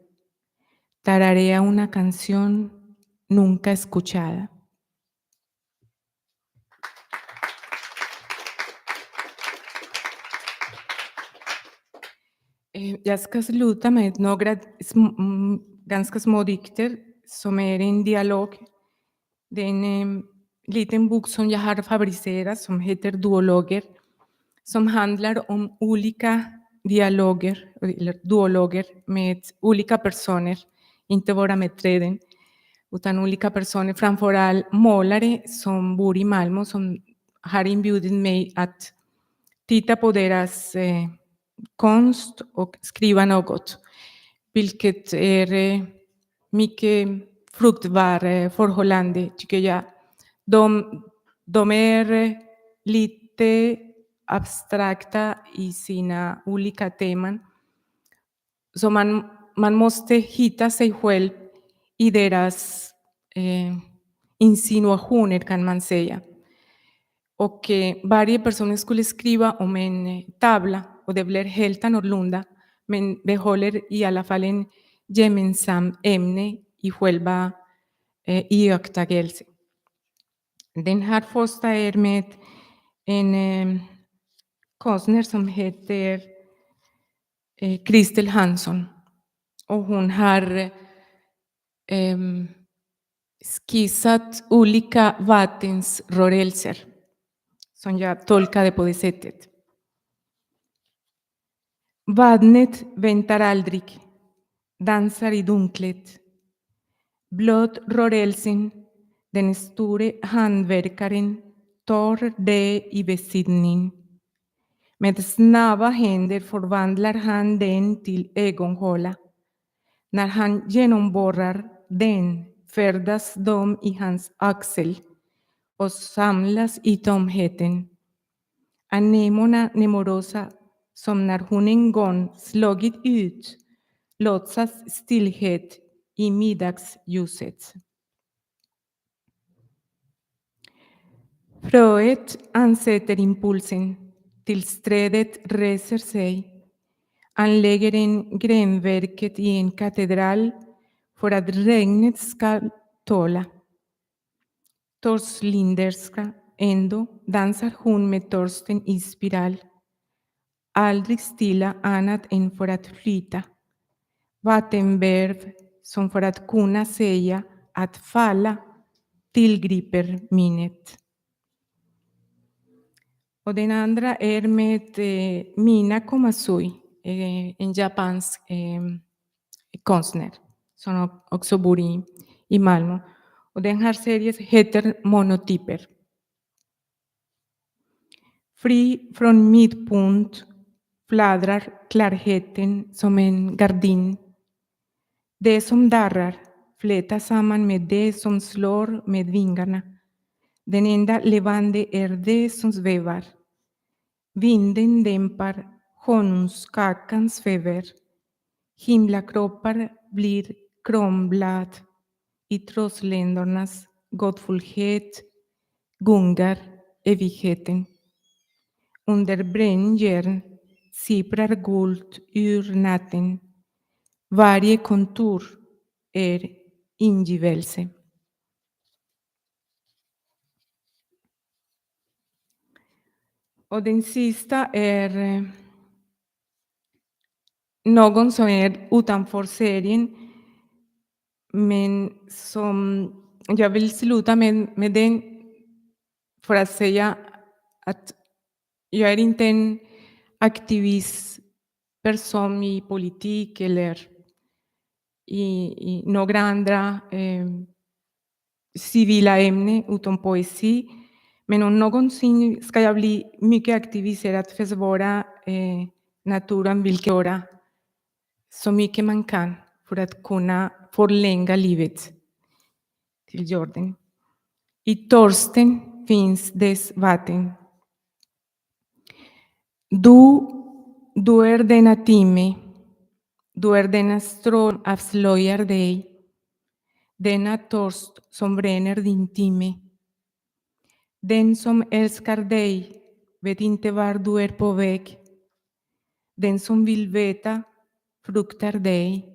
Speaker 8: Tararea una canción nunca escuchada. Jag ska sluta med några ganska små dikter som är en dialog. Det är en liten bok som jag har fabricerat som heter Duologer, som handlar om olika dialoger, eller duologer med olika personer, inte bara med träden, utan olika personer, framförallt målare som bor i Malmö, som har inbjudit mig att titta på deras konst och skriva något, vilket är mycket fruktbart förhållande, tycker jag. De är lite abstrakta i sina olika teman, så man måste hitta sig själv i deras insinuationer, kan man säga. Och varje person skulle skriva om en tavla och det blir helt annorlunda, men behåller i alla fall en gemensam ämne i själva iakttagelsen. Den här första är med en konstnär som heter Kristel Hansson, och hon har skissat olika vattensrörelser som jag tolkade på det sättet. Vattnet väntar aldrig, dansar i dunklet. Blott rörelsen, den store handverkaren, tar det i besittning. Med snabba händer förvandlar han den till ögonhåla. När han genomborrar den färdas de i hans axel och samlas i tomheten. Anemona nemorosa, som när hon en gång slagit ut, låtsas stillhet i middagsljuset. Fröet ansätter impulsen tills trädet reser sig, anlägger en grenverket i en katedral för att regnet ska tåla. Torslinderska ändå dansar hon med Torsten i spiral. Aldrig stilla annat än för att flyta. Vattenverv som för att kunna säga att falla tillgriper minnet. Och den andra är med Mina Komasui, en japansk konstnär som också bor i Malmö. Och den här serien heter Monotyper. Fri från mittpunkt fladdrar klarheten som en gardin. Det som darrar flätas samman med det som slår med vingarna. Den enda levande är det som svävar. Vinden dämpar honungskakans feber. Himlakroppar blir kronblad. I trossländernas gåtfullhet gungar evigheten. Under brännjärn sipprar guld ur natten. Varje kontur är ingivelse. Och den sista är någon som är utanför serien, men som jag vill sluta med den för att säga att jag är inte en aktivist person i politik eller i några andra civila ämnen utom poesi. Men om någonsin ska jag bli mycket aktivist att försvara naturen, vilket göra så mycket man kan för att kunna förlänga livet till jorden. I Torsten finns dess vatten. Du är denna timme, du är denna strål avslöjar dig, denna törst som bränner din timme. Den som älskar dig vet inte var du är på väg. Den som vill veta fruktar dig.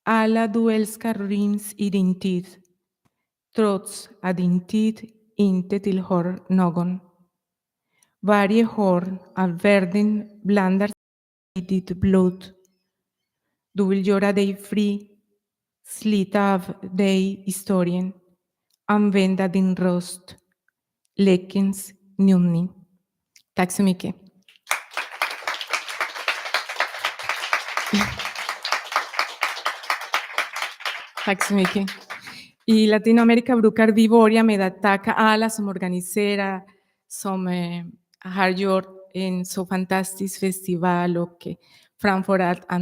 Speaker 8: Alla du älskar ryms i din tid, trots att din tid inte tillhör någon. Varje hörn av världen blandar sig i ditt blod. Du vill göra dig fri, slita av dig historien, använda din röst, lekens njutning. Tack så mycket. Tack så mycket. I Latinamerika brukar vi börja med att tacka alla som organiserar, som har gjort en så fantastisk festival och framförallt att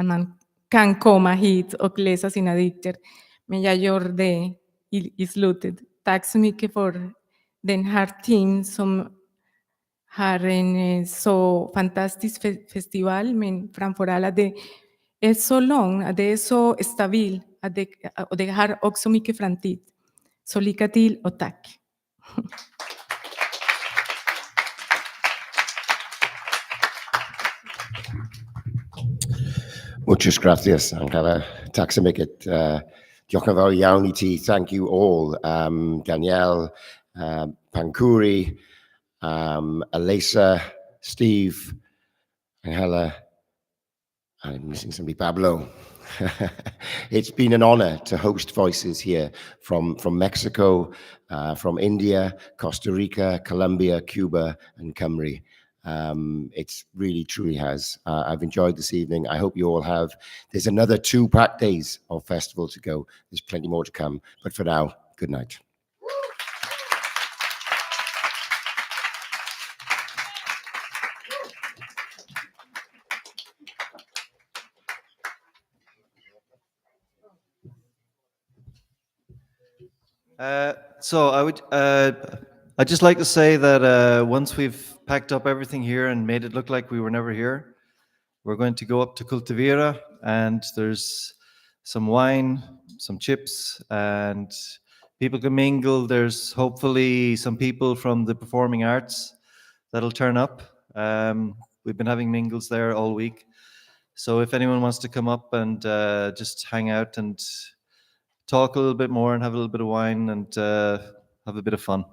Speaker 8: man kan komma hit och läsa sina dikter. Men jag gör det i slutet. Tack så mycket för den här team som har en så fantastisk festival, men framförallt att det är så långt, att det är så stabilt, och det har också mycket framtid. Så lycka till och tack.
Speaker 1: Muchas gracias, Angela. Tack så mycket. Thank you all. Danielle, Pankhuri, Alesia, Steve, Angela, I'm missing somebody, Pablo. It's been an honor to host voices here from Mexico, from India, Costa Rica, Colombia, Cuba, and Cymru. It's really, truly has. I've enjoyed this evening. I hope you all have. There's another 2 packed days of festival to go. There's plenty more to come. But for now, good night.
Speaker 11: So I'd just like to say that once we've packed up everything here and made it look like we were never here, we're going to go up to Cultivira, and there's some wine, some chips, and people can mingle. There's hopefully some people from the performing arts that'll turn up. We've been having mingles there all week. So if anyone wants to come up and just hang out and talk a little bit more and have a little bit of wine and have a bit of fun.